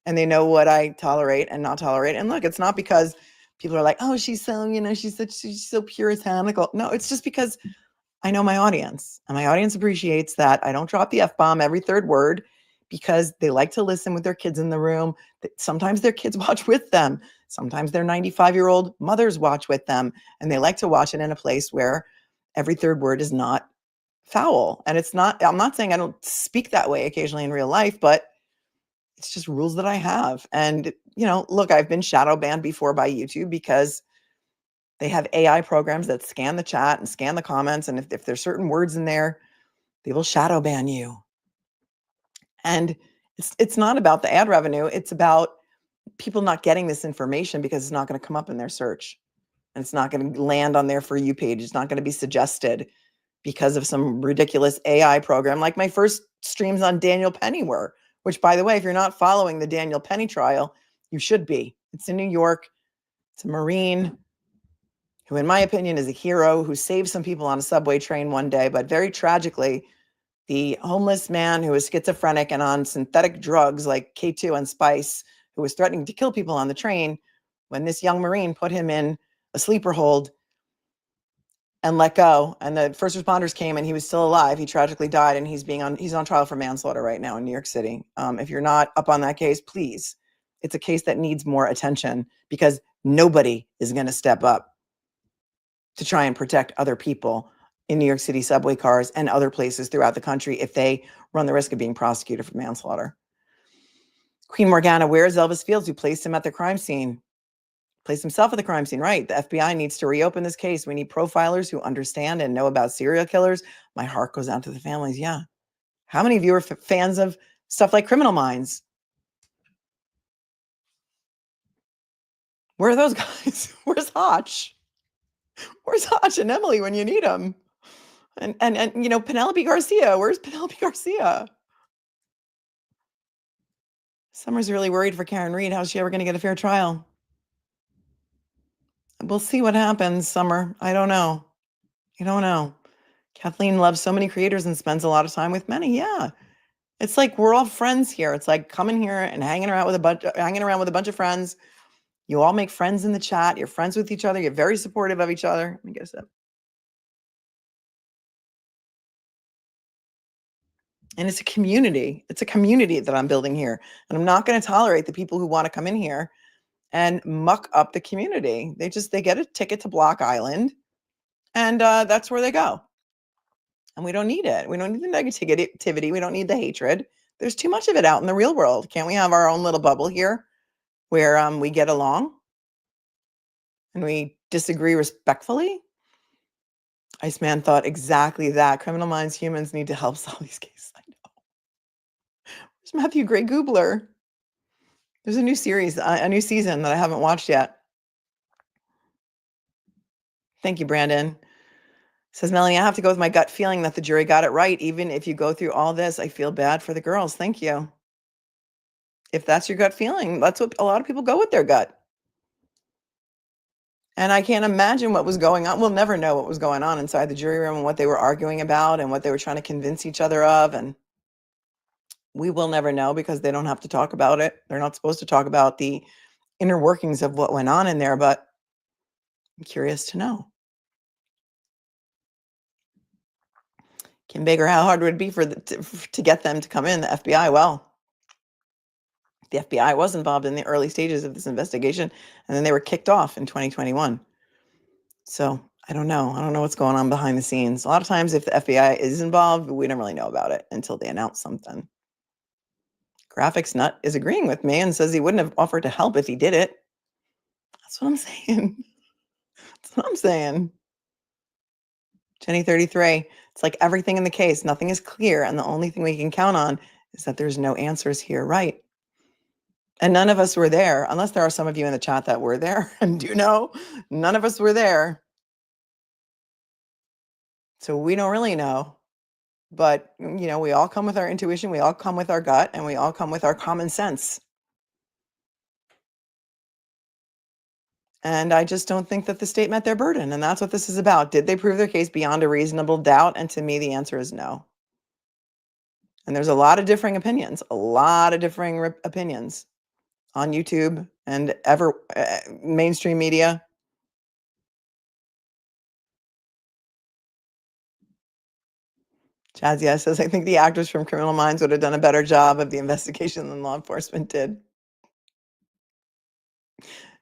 and they know what I tolerate and not tolerate. And look, it's not because people are like, oh, she's so, she's so puritanical. No, it's just because I know my audience, and my audience appreciates that I don't drop the F-bomb every third word because they like to listen with their kids in the room. Sometimes their kids watch with them. Sometimes their 95-year-old mothers watch with them, and they like to watch it in a place where every third word is not foul. And it's not, I'm not saying I don't speak that way occasionally in real life, but it's just rules that I have. And, look, I've been shadow banned before by YouTube because they have AI programs that scan the chat and scan the comments. And if there's certain words in there, they will shadow ban you. And it's not about the ad revenue. It's about people not getting this information because it's not going to come up in their search. And it's not going to land on their For You page. It's not going to be suggested because of some ridiculous AI program like my first streams on Daniel Penny were, which, by the way, if you're not following the Daniel Penny trial, you should be. It's in New York. It's a Marine who, in my opinion, is a hero who saved some people on a subway train one day. But very tragically, the homeless man who was schizophrenic and on synthetic drugs like K2 and Spice, who was threatening to kill people on the train, when this young Marine put him in a sleeper hold and let go, and the first responders came and he was still alive, he tragically died, and he's on trial for manslaughter right now in New York City. If you're not up on that case, please. It's a case that needs more attention because nobody is going to step up to try and protect other people in New York City subway cars and other places throughout the country if they run the risk of being prosecuted for manslaughter. Queen Morgana, where is Elvis Fields, who placed him at the crime scene? Placed himself at the crime scene, right? The FBI needs to reopen this case. We need profilers who understand and know about serial killers. My heart goes out to the families. Yeah. How many of you are fans of stuff like Criminal Minds? Where are those guys? Where's Hotch? Where's Hotch and Emily when you need them? And Penelope Garcia. Where's Penelope Garcia? Summer's really worried for Karen Reed. How's she ever going to get a fair trial? We'll see what happens, Summer. I don't know. Kathleen loves so many creators and spends a lot of time with many. Yeah. It's like we're all friends here. It's like coming here and hanging around with a bunch of friends. You all make friends in the chat. You're friends with each other. You're very supportive of each other. Let me get a sip. And it's a community. It's a community that I'm building here. And I'm not going to tolerate the people who want to come in here and muck up the community. They get a ticket to Block Island, and that's where they go. And we don't need it. We don't need the negativity. We don't need the hatred. There's too much of it out in the real world. Can't we have our own little bubble here where we get along and we disagree respectfully? Iceman thought exactly that. Criminal Minds humans need to help solve these cases. I know. Where's Matthew Gray Goobler? There's a new series, a new season that I haven't watched yet. Thank you, Brandon. Says Melanie, I have to go with my gut feeling that the jury got it right. Even if you go through all this, I feel bad for the girls. Thank you. If that's your gut feeling, that's what a lot of people go with, their gut. And I can't imagine what was going on. We'll never know what was going on inside the jury room and what they were arguing about and what they were trying to convince each other of. And we will never know because they don't have to talk about it. They're not supposed to talk about the inner workings of what went on in there, but I'm curious to know. Kim Baker, how hard would it be to get them to come in, the FBI? Well, the FBI was involved in the early stages of this investigation, and then they were kicked off in 2021. So I don't know. I don't know what's going on behind the scenes. A lot of times if the FBI is involved, we don't really know about it until they announce something. Graphics Nut is agreeing with me and says he wouldn't have offered to help if he did it. That's what I'm saying. That's what I'm saying. Jenny 33, it's like everything in the case, nothing is clear, and the only thing we can count on is that there's no answers here, right? And none of us were there, unless there are some of you in the chat that were there and do know, none of us were there. So we don't really know. But, we all come with our intuition, we all come with our gut, and we all come with our common sense. And I just don't think that the state met their burden. And that's what this is about. Did they prove their case beyond a reasonable doubt? And to me, the answer is no. And there's a lot of differing opinions, opinions on YouTube and mainstream media. Jazia says, I think the actors from Criminal Minds would have done a better job of the investigation than law enforcement did.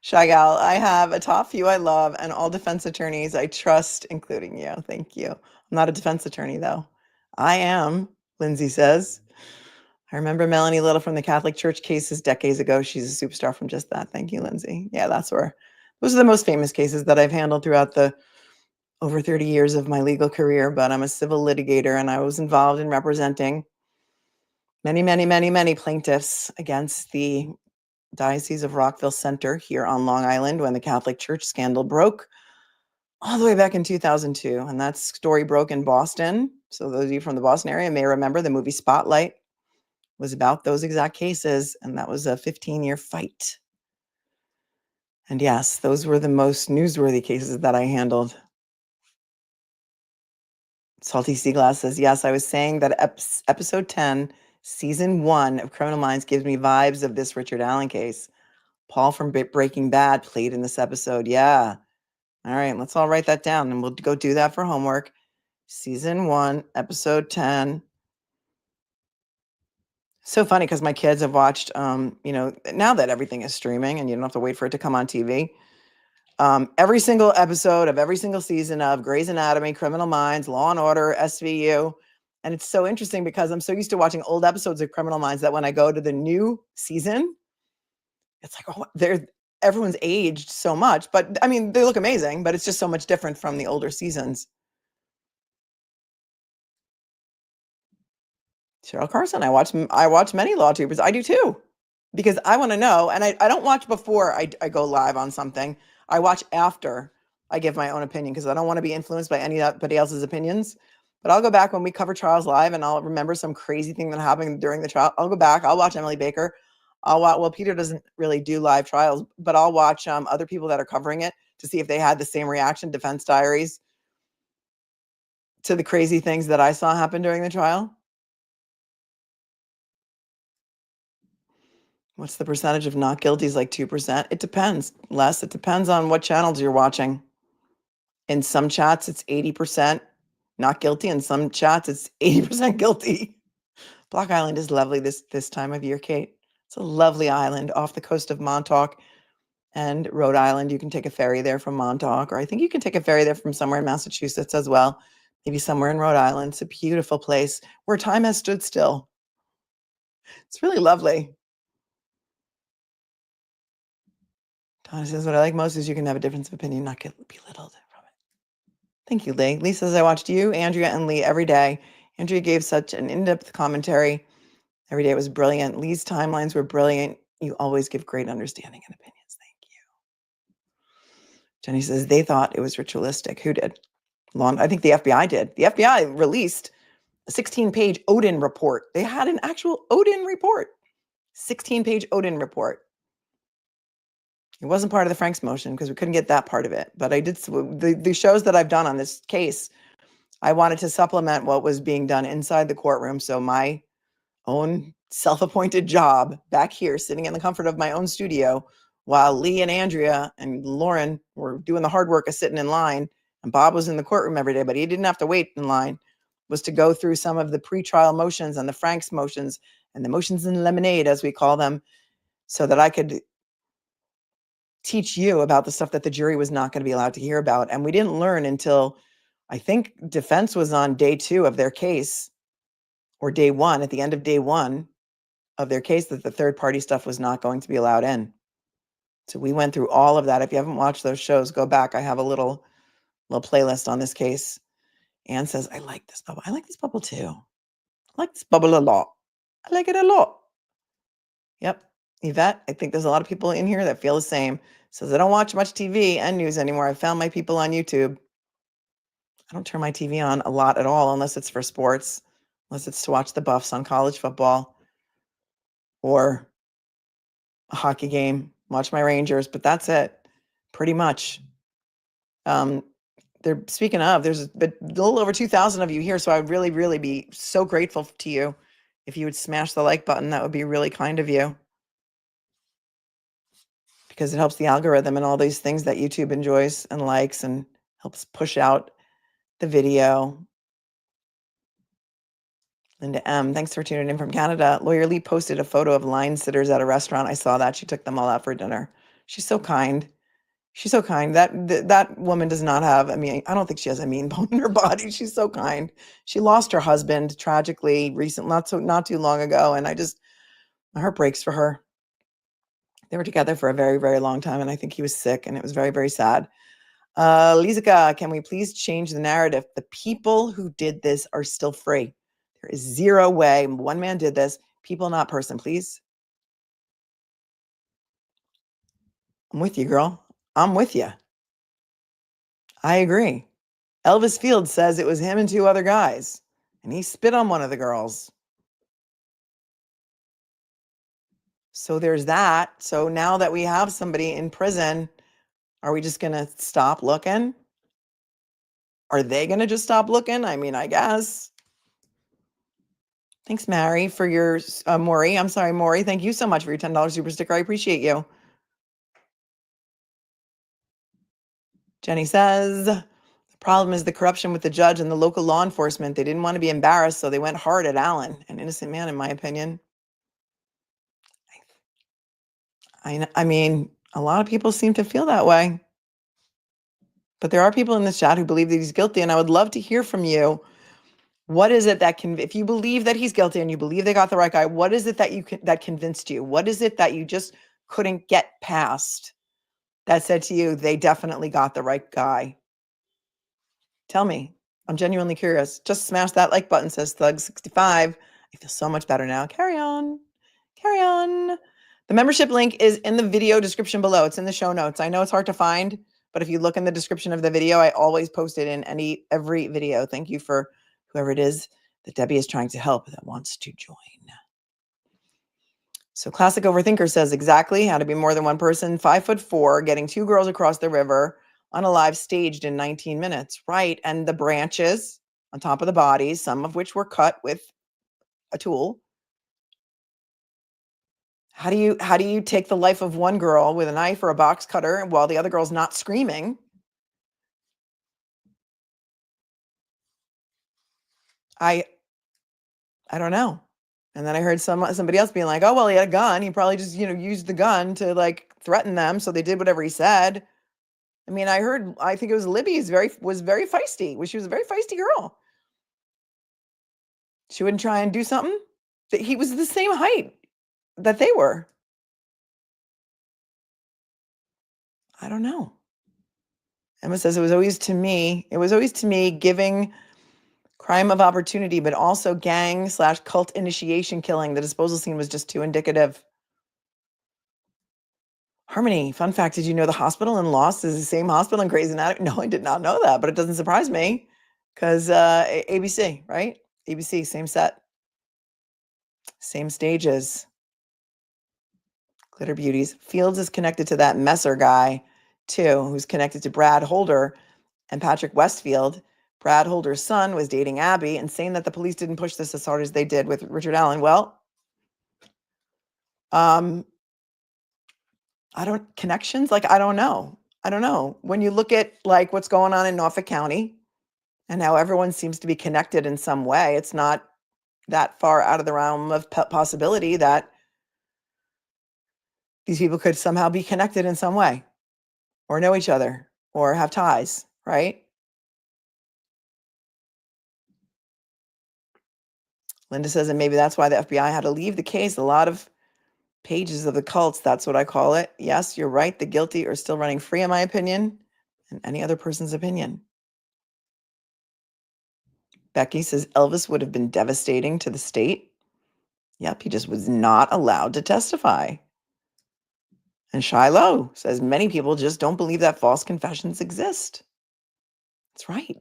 Shy Gal, I have a top few I love and all defense attorneys I trust, including you. Thank you. I'm not a defense attorney, though. I am, Lindsay says. I remember Melanie Little from the Catholic Church cases decades ago. She's a superstar from just that. Thank you, Lindsay. Yeah, those are the most famous cases that I've handled throughout the over 30 years of my legal career, but I'm a civil litigator and I was involved in representing many, many, many, many plaintiffs against the Diocese of Rockville Center here on Long Island when the Catholic Church scandal broke all the way back in 2002. And that story broke in Boston. So those of you from the Boston area may remember the movie Spotlight was about those exact cases. And that was a 15-year fight. And yes, those were the most newsworthy cases that I handled. Salty Seaglass says, yes, I was saying that episode 10, season 1 of Criminal Minds gives me vibes of this Richard Allen case. Paul from Breaking Bad played in this episode. Yeah. All right, let's all write that down and we'll go do that for homework. Season 1, episode 10. So funny because my kids have watched, now that everything is streaming and you don't have to wait for it to come on TV. Every single episode of every single season of Grey's Anatomy, Criminal Minds, Law and Order, SVU. And it's so interesting because I'm so used to watching old episodes of Criminal Minds that when I go to the new season, it's like, oh, everyone's aged so much. But I mean, they look amazing, but it's just so much different from the older seasons. Cheryl Carson, I watch many law tubers. I do too, because I want to know. And I don't watch before I go live on something. I watch after I give my own opinion because I don't want to be influenced by anybody else's opinions. But I'll go back when we cover trials live and I'll remember some crazy thing that happened during the trial. I'll go back. I'll watch Emily Baker. Peter doesn't really do live trials, but I'll watch other people that are covering it to see if they had the same reaction, defense diaries, to the crazy things that I saw happen during the trial. What's the percentage of not guilty is like 2%? It depends. Les, it depends on what channels you're watching. In some chats, it's 80% not guilty. In some chats, it's 80% guilty. Block Island is lovely this time of year, Kate. It's a lovely island off the coast of Montauk and Rhode Island. You can take a ferry there from Montauk, or I think you can take a ferry there from somewhere in Massachusetts as well. Maybe somewhere in Rhode Island. It's a beautiful place where time has stood still. It's really lovely. Donna says, what I like most is you can have a difference of opinion, not get belittled from it. Thank you, Lee. Lee says, I watched you, Andrea, and Lee every day. Andrea gave such an in-depth commentary. Every day it was brilliant. Lee's timelines were brilliant. You always give great understanding and opinions. Thank you. Jenny says, they thought it was ritualistic. Who did? I think the FBI did. The FBI released a 16-page Odin report. They had an actual Odin report. 16-page Odin report. It wasn't part of the Franks motion because we couldn't get that part of it. But I did the shows that I've done on this case. I wanted to supplement what was being done inside the courtroom. So my own self-appointed job back here, sitting in the comfort of my own studio, while Lee and Andrea and Lauren were doing the hard work of sitting in line, and Bob was in the courtroom every day, but he didn't have to wait in line. was to go through some of the pretrial motions and the Franks motions and the motions in lemonade, as we call them, so that I could teach you about the stuff that the jury was not going to be allowed to hear about. And we didn't learn until, I think, defense was on day 2 of their case, or day 1, at the end of day 1 of their case, that the third party stuff was not going to be allowed in. So we went through all of that. If you haven't watched those shows, go back. I have a little playlist on this case. Anne says, I like this bubble. I like this bubble too. I like this bubble a lot. I like it a lot. Yep. Yvette, I think there's a lot of people in here that feel the same. Says, I don't watch much TV and news anymore. I found my people on YouTube. I don't turn my TV on a lot at all, unless it's for sports, unless it's to watch the Buffs on college football or a hockey game, watch my Rangers, but that's it, pretty much. Speaking of, there's a little over 2,000 of you here, so I would really, really be so grateful to you if you would smash the like button. That would be really kind of you, because it helps the algorithm and all these things that YouTube enjoys and likes, and helps push out the video. Linda M., thanks for tuning in from Canada. Lawyer Lee posted a photo of line sitters at a restaurant. I saw that. She took them all out for dinner. She's so kind. She's so kind. That woman does not have, I mean, I don't think she has a mean bone in her body. She's so kind. She lost her husband tragically not too long ago, and my heart breaks for her. They were together for a very, very long time, and I think he was sick, and it was very, very sad. Lizika, can we please change the narrative? The people who did this are still free. There is zero way one man did this. People, not person, please. I'm with you, girl. I'm with you. I agree. Elvis Field says it was him and 2 other guys, and he spit on one of the girls. So there's that. So now that we have somebody in prison, are we just going to stop looking? Are they going to just stop looking? I mean, I guess. Thanks, Mary, for your, Maury. I'm sorry, Maury. Thank you so much for your $10 super sticker. I appreciate you. Jenny says, the problem is the corruption with the judge and the local law enforcement. They didn't want to be embarrassed, so they went hard at Allen, an innocent man, in my opinion. I mean, a lot of people seem to feel that way. But there are people in this chat who believe that he's guilty, and I would love to hear from you. What is it that if you believe that he's guilty and you believe they got the right guy, what is it that convinced you? What is it that you just couldn't get past that said to you, they definitely got the right guy? Tell me. I'm genuinely curious. Just smash that like button, says Thug65. I feel so much better now. Carry on. Carry on. The membership link is in the video description below. It's in the show notes. I know it's hard to find, but if you look in the description of the video, I always post it in every video. Thank you for whoever it is that Debbie is trying to help that wants to join. So Classic Overthinker says exactly how to be more than one person. 5'4", getting 2 girls across the river on a live staged in 19 minutes. Right. And the branches on top of the bodies, some of which were cut with a tool. How do you take the life of one girl with a knife or a box cutter while the other girl's not screaming? I don't know. And then I heard somebody else being like, oh, well, he had a gun. He probably just, used the gun to like threaten them. So they did whatever he said. I mean, I think it was Libby was very feisty. She was a very feisty girl. She wouldn't try and do something. He was the same height that they were. I don't know. Emma says it was always to me giving crime of opportunity, but also gang/cult initiation killing. The disposal scene was just too indicative. Harmony, fun fact, did you know the hospital in Lost is the same hospital in Grey's Anatomy? No, I did not know that, but it doesn't surprise me because ABC, right? ABC, same set, same stages. Glitter Beauties. Fields is connected to that Messer guy, too, who's connected to Brad Holder and Patrick Westfield. Brad Holder's son was dating Abby, and saying that the police didn't push this as hard as they did with Richard Allen. Well, connections? Like, I don't know. When you look at like what's going on in Norfolk County, And now everyone seems to be connected in some way. It's not that far out of the realm of possibility that these people could somehow be connected in some way or know each other or have ties, right? Linda says, and maybe that's why the FBI had to leave the case. A lot of pages of the cults, that's what I call it. Yes, you're right. The guilty are still running free, in my opinion, and any other person's opinion. Becky says, Elvis would have been devastating to the state. Yep, he just was not allowed to testify. And Shiloh says, many people just don't believe that false confessions exist. That's right.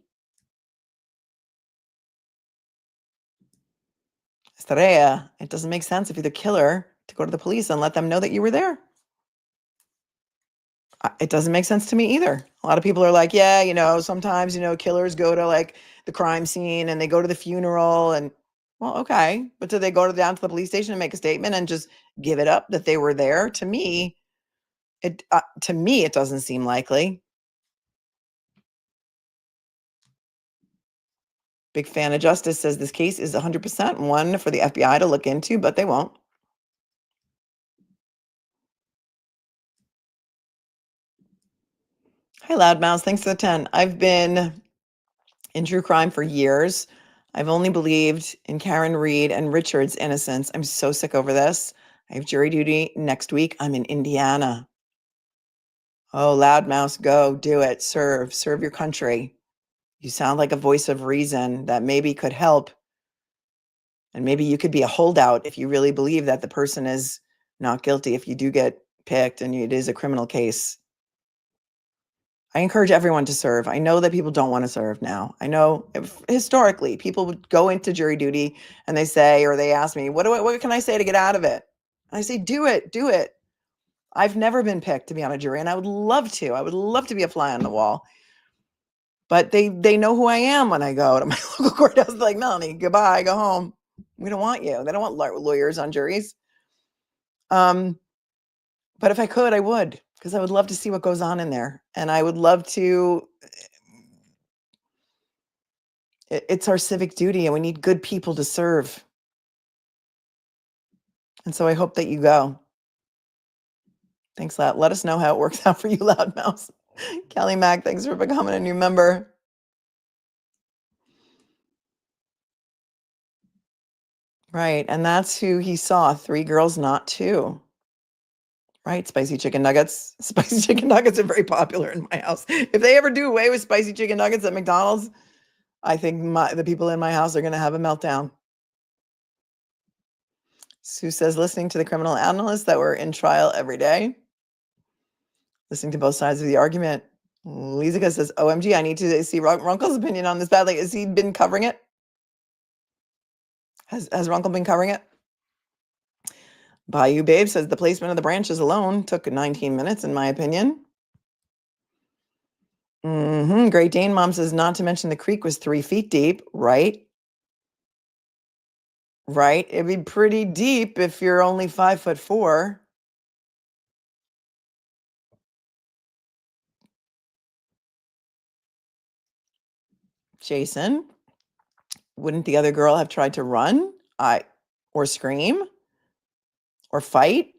Estrella, it doesn't make sense if you're the killer to go to the police and let them know that you were there. It doesn't make sense to me either. A lot of people are like, yeah, sometimes, killers go to like the crime scene and they go to the funeral and, well, okay. But do they go down to the police station and make a statement and just give it up that they were there? To me, it doesn't seem likely. Big fan of justice says this case is 100% one for the FBI to look into, but they won't. Hi, Loudmouth. Thanks for the 10. I've been in true crime for years. I've only believed in Karen Reed and Richard's innocence. I'm so sick over this. I have jury duty next week. I'm in Indiana. Oh, Loudmouth, go do it. Serve your country. You sound like a voice of reason that maybe could help. And maybe you could be a holdout if you really believe that the person is not guilty, if you do get picked and it is a criminal case. I encourage everyone to serve. I know that people don't want to serve now. I know historically people would go into jury duty and they say, or they ask me, what can I say to get out of it? And I say, do it. I've never been picked to be on a jury and I would love to. I would love to be a fly on the wall. But they know who I am when I go to my local courthouse. They're like, Melanie, goodbye, go home. We don't want you. They don't want lawyers on juries. But if I could, I would, because I would love to see what goes on in there. And I would love to. It's our civic duty and we need good people to serve. And so I hope that you go. Thanks, Loud. Let us know how it works out for you, Loudmouse. Kelly Mack, thanks for becoming a new member. Right. And that's who he saw. 3 girls, not 2. Right. Spicy chicken nuggets. Spicy chicken nuggets are very popular in my house. If they ever do away with spicy chicken nuggets at McDonald's, I think the people in my house are going to have a meltdown. Sue says, listening to the criminal analysts that were in trial every day. Listening to both sides of the argument. Lisa says, OMG, I need to see Runkle's opinion on this badly. Has he been covering it? Has Runkle been covering it? Bayou Babe says the placement of the branches alone took 19 minutes, in my opinion. Great Dane Mom says, not to mention the creek was 3 feet deep, right? Right. It'd be pretty deep if you're only 5'4". Jason, wouldn't the other girl have tried to run? Or scream? Or fight?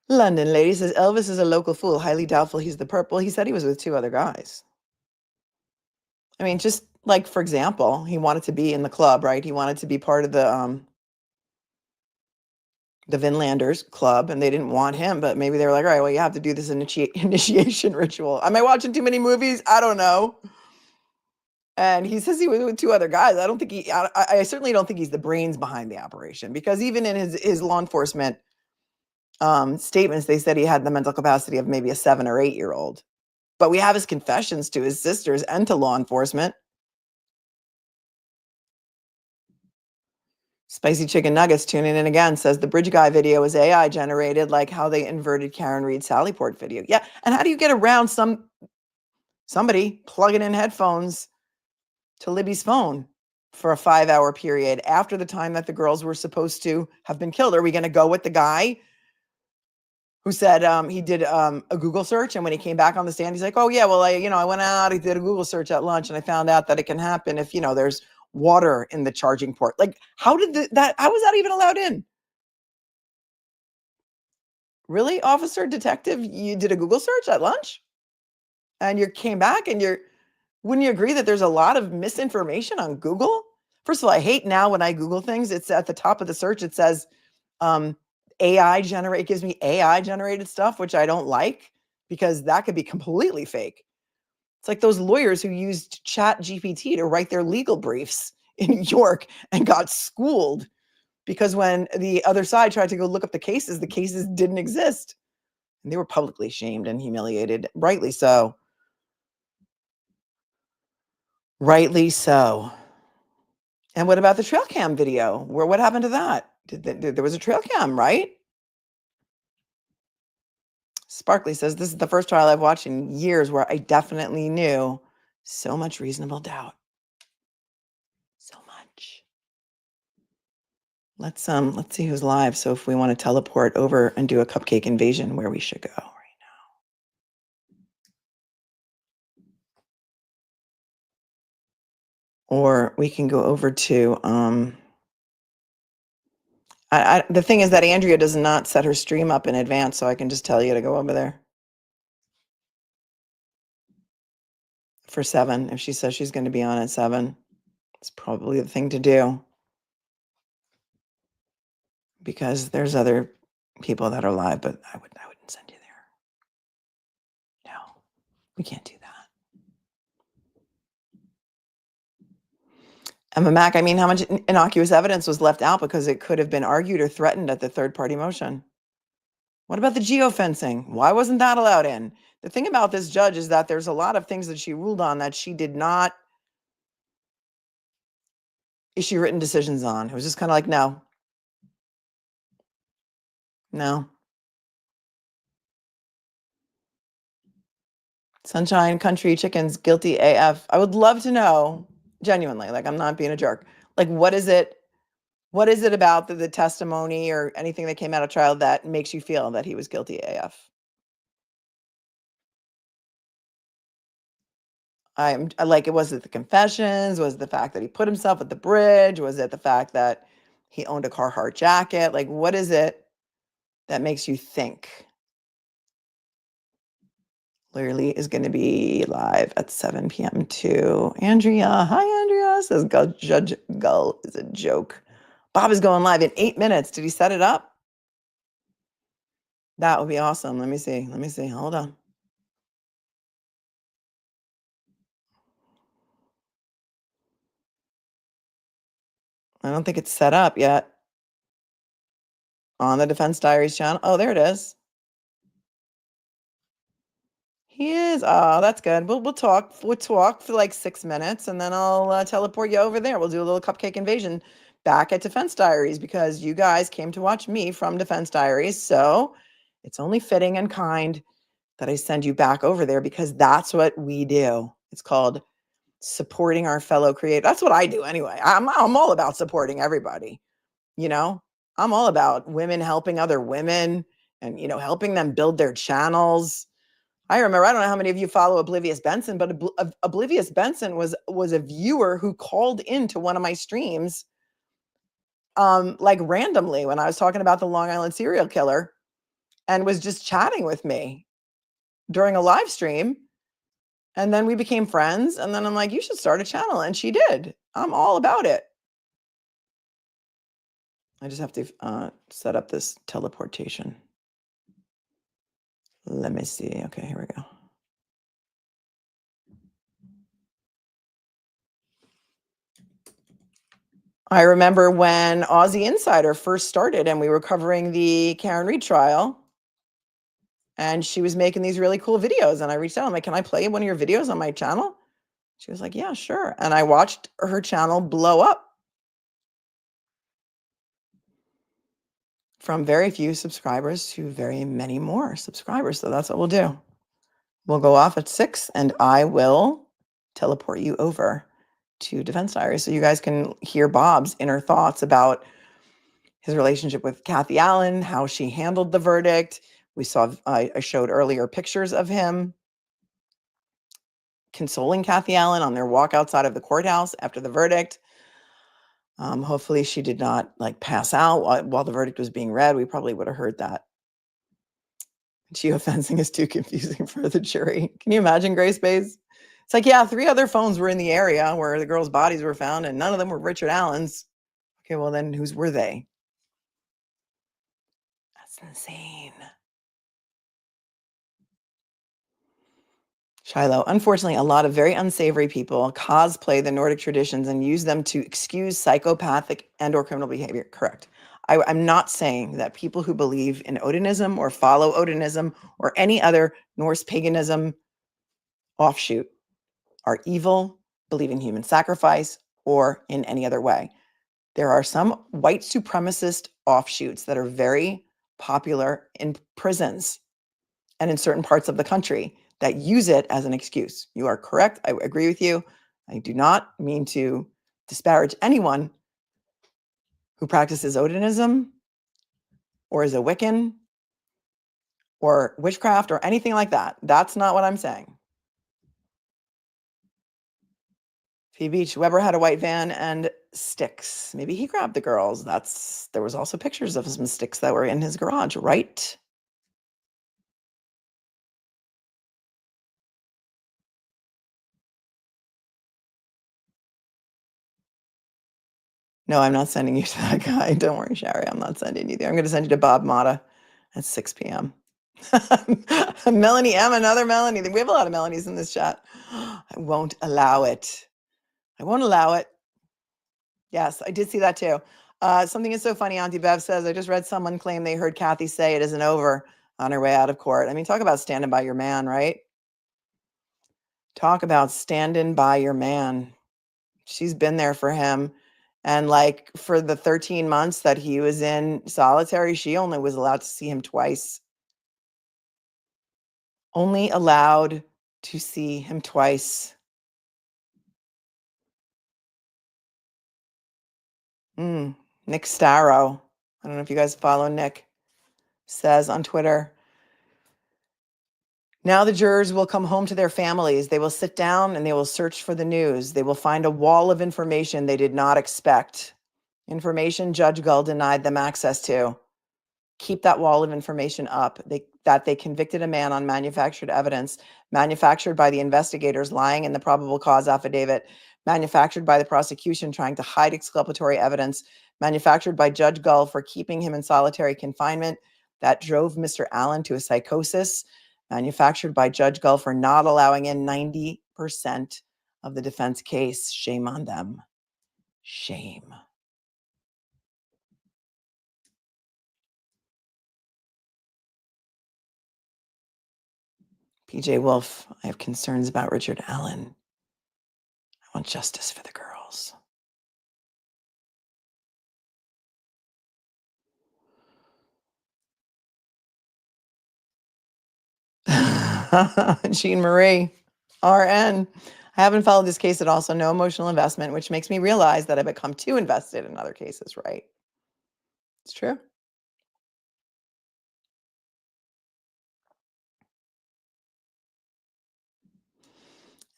London lady says, Elvis is a local fool. Highly doubtful he's the purple. He said he was with 2 other guys. I mean, just like, for example, he wanted to be in the club, right? He wanted to be part of the Vinlanders club, and they didn't want him, but maybe they were like, all right, well, you have to do this initiation ritual. Am I watching too many movies? I don't know. And he says he was with 2 other guys. I don't think I certainly don't think he's the brains behind the operation, because even in his law enforcement statements, they said he had the mental capacity of maybe a 7 or 8-year-old. But we have his confessions to his sisters and to law enforcement. Spicy Chicken Nuggets tuning in again says the bridge guy video is AI generated, like how they inverted Karen Reed Sallyport video. Yeah, and how do you get around somebody plugging in headphones to Libby's phone for a 5-hour period after the time that the girls were supposed to have been killed? Are we going to go with the guy who said he did a Google search, and when he came back on the stand, he's like, "Oh yeah, well, I went out, I did a Google search at lunch, and I found out that it can happen if there's water in the charging port." Like, how did how was that even allowed in? Really, officer, detective, you did a Google search at lunch, and you came back, and wouldn't you agree that there's a lot of misinformation on Google? First of all, I hate now when I Google things, it's at the top of the search, it says it gives me AI generated stuff, which I don't like, because that could be completely fake. It's like those lawyers who used Chat GPT to write their legal briefs in New York and got schooled because when the other side tried to go look up the cases didn't exist. And they were publicly shamed and humiliated. Rightly so. Rightly so. And what about the trail cam video? What happened to that? There was a trail cam, right? Sparkly says, this is the first trial I've watched in years where I definitely knew so much reasonable doubt. So much. Let's see who's live. So if we want to teleport over and do a cupcake invasion, where we should go right now. Or we can go over to the thing is that Andrea does not set her stream up in advance, so I can just tell you to go over there for 7. If she says she's going to be on at 7, it's probably the thing to do, because there's other people that are live, but I wouldn't send you there. No, we can't do that. Emma Mack, I mean, how much innocuous evidence was left out because it could have been argued or threatened at the third-party motion? What about the geofencing? Why wasn't that allowed in? The thing about this judge is that there's a lot of things that she ruled on that she did not issue written decisions on. It was just kind of like, no. No. Sunshine Country Chickens, guilty AF. I would love to know, genuinely, like, I'm not being a jerk. Like, what is it about the testimony or anything that came out of trial that makes you feel that he was guilty AF? Was it the confessions? Was it the fact that he put himself at the bridge? Was it the fact that he owned a Carhartt jacket? Like, what is it that makes you think? Literally is going to be live at 7 p.m. too. Andrea, hi Andrea, says Judge Gull is a joke. Bob is going live in 8 minutes. Did he set it up? That would be awesome. Let me see. Hold on. I don't think it's set up yet on the Defense Diaries channel. Oh, there it is. He is. Oh, that's good. We'll talk. We'll talk for like 6 minutes, and then I'll teleport you over there. We'll do a little cupcake invasion back at Defense Diaries, because you guys came to watch me from Defense Diaries. So it's only fitting and kind that I send you back over there, because that's what we do. It's called supporting our fellow creators. That's what I do anyway. I'm all about supporting everybody. I'm all about women helping other women and, helping them build their channels. I remember, I don't know how many of you follow Oblivious Benson, but Oblivious Benson was a viewer who called into one of my streams like randomly when I was talking about the Long Island serial killer, and was just chatting with me during a live stream. And then we became friends. And then I'm like, you should start a channel. And she did. I'm all about it. I just have to set up this teleportation. Let me see. Okay, here we go. I remember when Aussie Insider first started and we were covering the Karen Reed trial, and she was making these really cool videos, and I reached out. I'm like, can I play one of your videos on my channel? She was like, yeah, sure. And I watched her channel blow up from very few subscribers to very many more subscribers. So that's what we'll do. We'll go off at 6, and I will teleport you over to Defense Diaries so you guys can hear Bob's inner thoughts about his relationship with Kathy Allen, how she handled the verdict, I showed earlier pictures of him consoling Kathy Allen on their walk outside of the courthouse after the verdict. Hopefully she did not like pass out while the verdict was being read. We probably would have heard that. Geofencing is too confusing for the jury. Can you imagine, Grace Bays? It's like, yeah, 3 other phones were in the area where the girls' bodies were found, and none of them were Richard Allen's. Okay, well then whose were they? That's insane. Shiloh, unfortunately, a lot of very unsavory people cosplay the Nordic traditions and use them to excuse psychopathic and or criminal behavior. Correct. I'm not saying that people who believe in Odinism or follow Odinism or any other Norse paganism offshoot are evil, believe in human sacrifice, or in any other way. There are some white supremacist offshoots that are very popular in prisons and in certain parts of the country that use it as an excuse. You are correct. I agree with you. I do not mean to disparage anyone who practices Odinism or is a Wiccan or witchcraft or anything like that. That's not what I'm saying. Fee Beach, Weber had a white van and sticks. Maybe he grabbed the girls. There was also pictures of some sticks that were in his garage, right? No, I'm not sending you to that guy. Don't worry, Sherry. I'm not sending you there. I'm going to send you to Bob Mata at 6 p.m. Melanie M, another Melanie. We have a lot of Melanies in this chat. I won't allow it. I won't allow it. Yes, I did see that too. Something is so funny, Auntie Bev says, I just read someone claim they heard Kathy say it isn't over on her way out of court. I mean, talk about standing by your man, right? Talk about standing by your man. She's been there for him. And like for the 13 months that he was in solitary, she only was allowed to see him twice. Only allowed to see him twice. Nick Starrow. I don't know if you guys follow Nick. Says on Twitter, now the jurors will come home to their families. They will sit down and they will search for the news. They will find a wall of information they did not expect. Information Judge Gull denied them access to. Keep that wall of information up. That they convicted a man on manufactured evidence, manufactured by the investigators lying in the probable cause affidavit, manufactured by the prosecution trying to hide exculpatory evidence, manufactured by Judge Gull for keeping him in solitary confinement that drove Mr. Allen to a psychosis, manufactured by Judge Gull for not allowing in 90% of the defense case. Shame on them. Shame. PJ Wolf, I have concerns about Richard Allen. I want justice for the girls. Jean Marie, RN. I haven't followed this case at all, so no emotional investment, which makes me realize that I become too invested in other cases, right? It's true.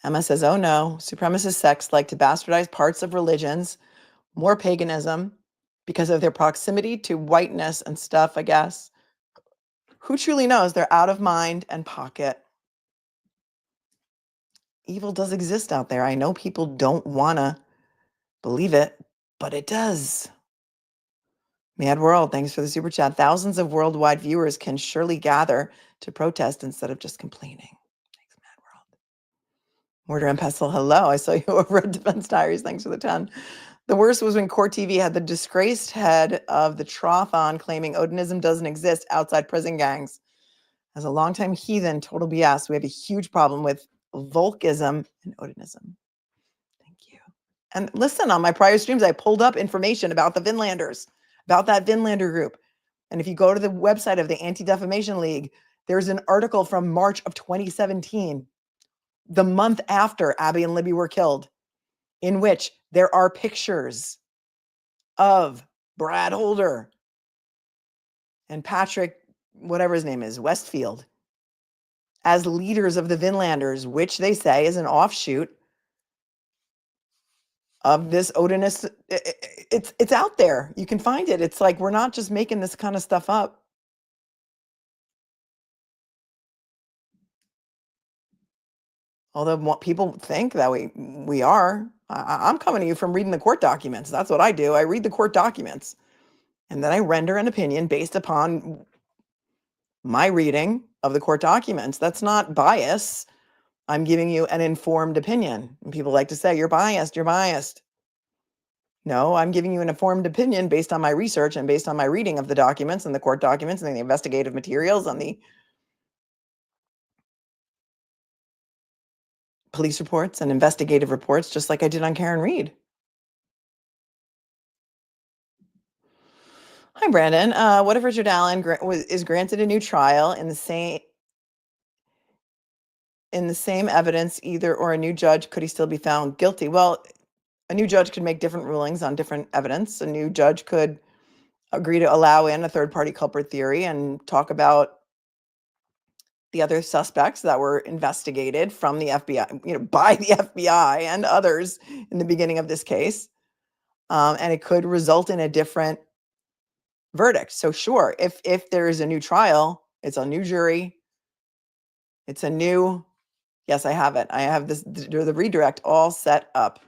Emma says, oh no, supremacist sects like to bastardize parts of religions, more paganism, because of their proximity to whiteness and stuff, I guess. Who truly knows? They're out of mind and pocket. Evil does exist out there. I know people don't want to believe it, but it does. Mad World, thanks for the super chat. Thousands of worldwide viewers can surely gather to protest instead of just complaining. Thanks, Mad World. Mortar and Pestle, hello. I saw you over at Defense Diaries. Thanks for the 10. The worst was when Court TV had the disgraced head of the Trothon claiming Odinism doesn't exist outside prison gangs. As a longtime heathen, total BS. We have a huge problem with Volkism and Odinism. Thank you. And listen, on my prior streams, I pulled up information about the Vinlanders, about that Vinlander group. And if you go to the website of the Anti-Defamation League, there's an article from March of 2017, the month after Abby and Libby were killed, in which there are pictures of Brad Holder and Patrick whatever his name is, Westfield, as leaders of the Vinlanders, which they say is an offshoot of this Odinist. It's out there. You can find it. It's like, we're not just making this kind of stuff up. Although people think that we are. I'm coming to you from reading the court documents. That's what I do. I read the court documents, and then I render an opinion based upon my reading of the court documents. That's not bias. I'm giving you an informed opinion. And people like to say, you're biased, you're biased. No, I'm giving you an informed opinion based on my research and based on my reading of the documents and the court documents and the investigative materials and the police reports and investigative reports, just like I did on Karen Reed. Hi, Brandon. What if Richard Allen is granted a new trial in the same evidence, either, or a new judge, could he still be found guilty? Well, a new judge could make different rulings on different evidence. A new judge could agree to allow in a third-party culprit theory and talk about the other suspects that were investigated from the FBI, by the FBI and others in the beginning of this case. And it could result in a different verdict. So sure, if there is a new trial, it's a new jury, it's a new, yes, I have it. I have the redirect all set up.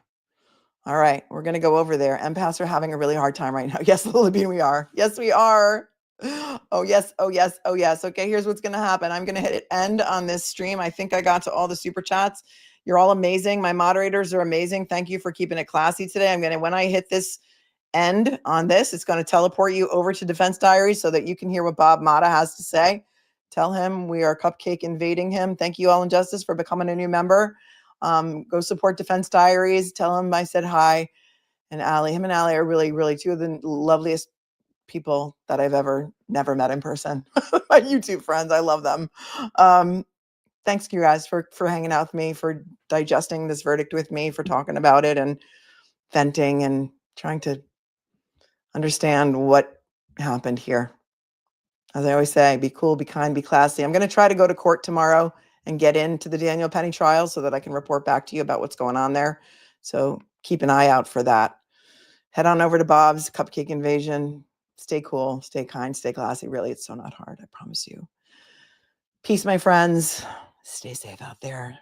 All right, we're going to go over there. Empaths are having a really hard time right now. Yes, Libby, we are. Yes, we are. Oh, yes. Oh, yes. Oh, yes. Okay, here's what's going to happen. I'm going to hit end on this stream. I think I got to all the super chats. You're all amazing. My moderators are amazing. Thank you for keeping it classy today. When I hit this end on this, it's going to teleport you over to Defense Diaries so that you can hear what Bob Mata has to say. Tell him we are cupcake invading him. Thank you, All Injustice, for becoming a new member. Go support Defense Diaries. Tell him I said hi. And Allie, him and Allie are really, really two of the loveliest people that I've never met in person. My YouTube friends, I love them. Thanks you guys for hanging out with me, for digesting this verdict with me, for talking about it and venting and trying to understand what happened here. As I always say, be cool, be kind, be classy. I'm going to try to go to court tomorrow and get into the Daniel Penny trial so that I can report back to you about what's going on there. So keep an eye out for that. Head on over to Bob's Cupcake Invasion. Stay cool, stay kind, stay classy. Really, it's so not hard, I promise you. Peace, my friends. Stay safe out there.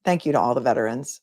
Thank you to all the veterans.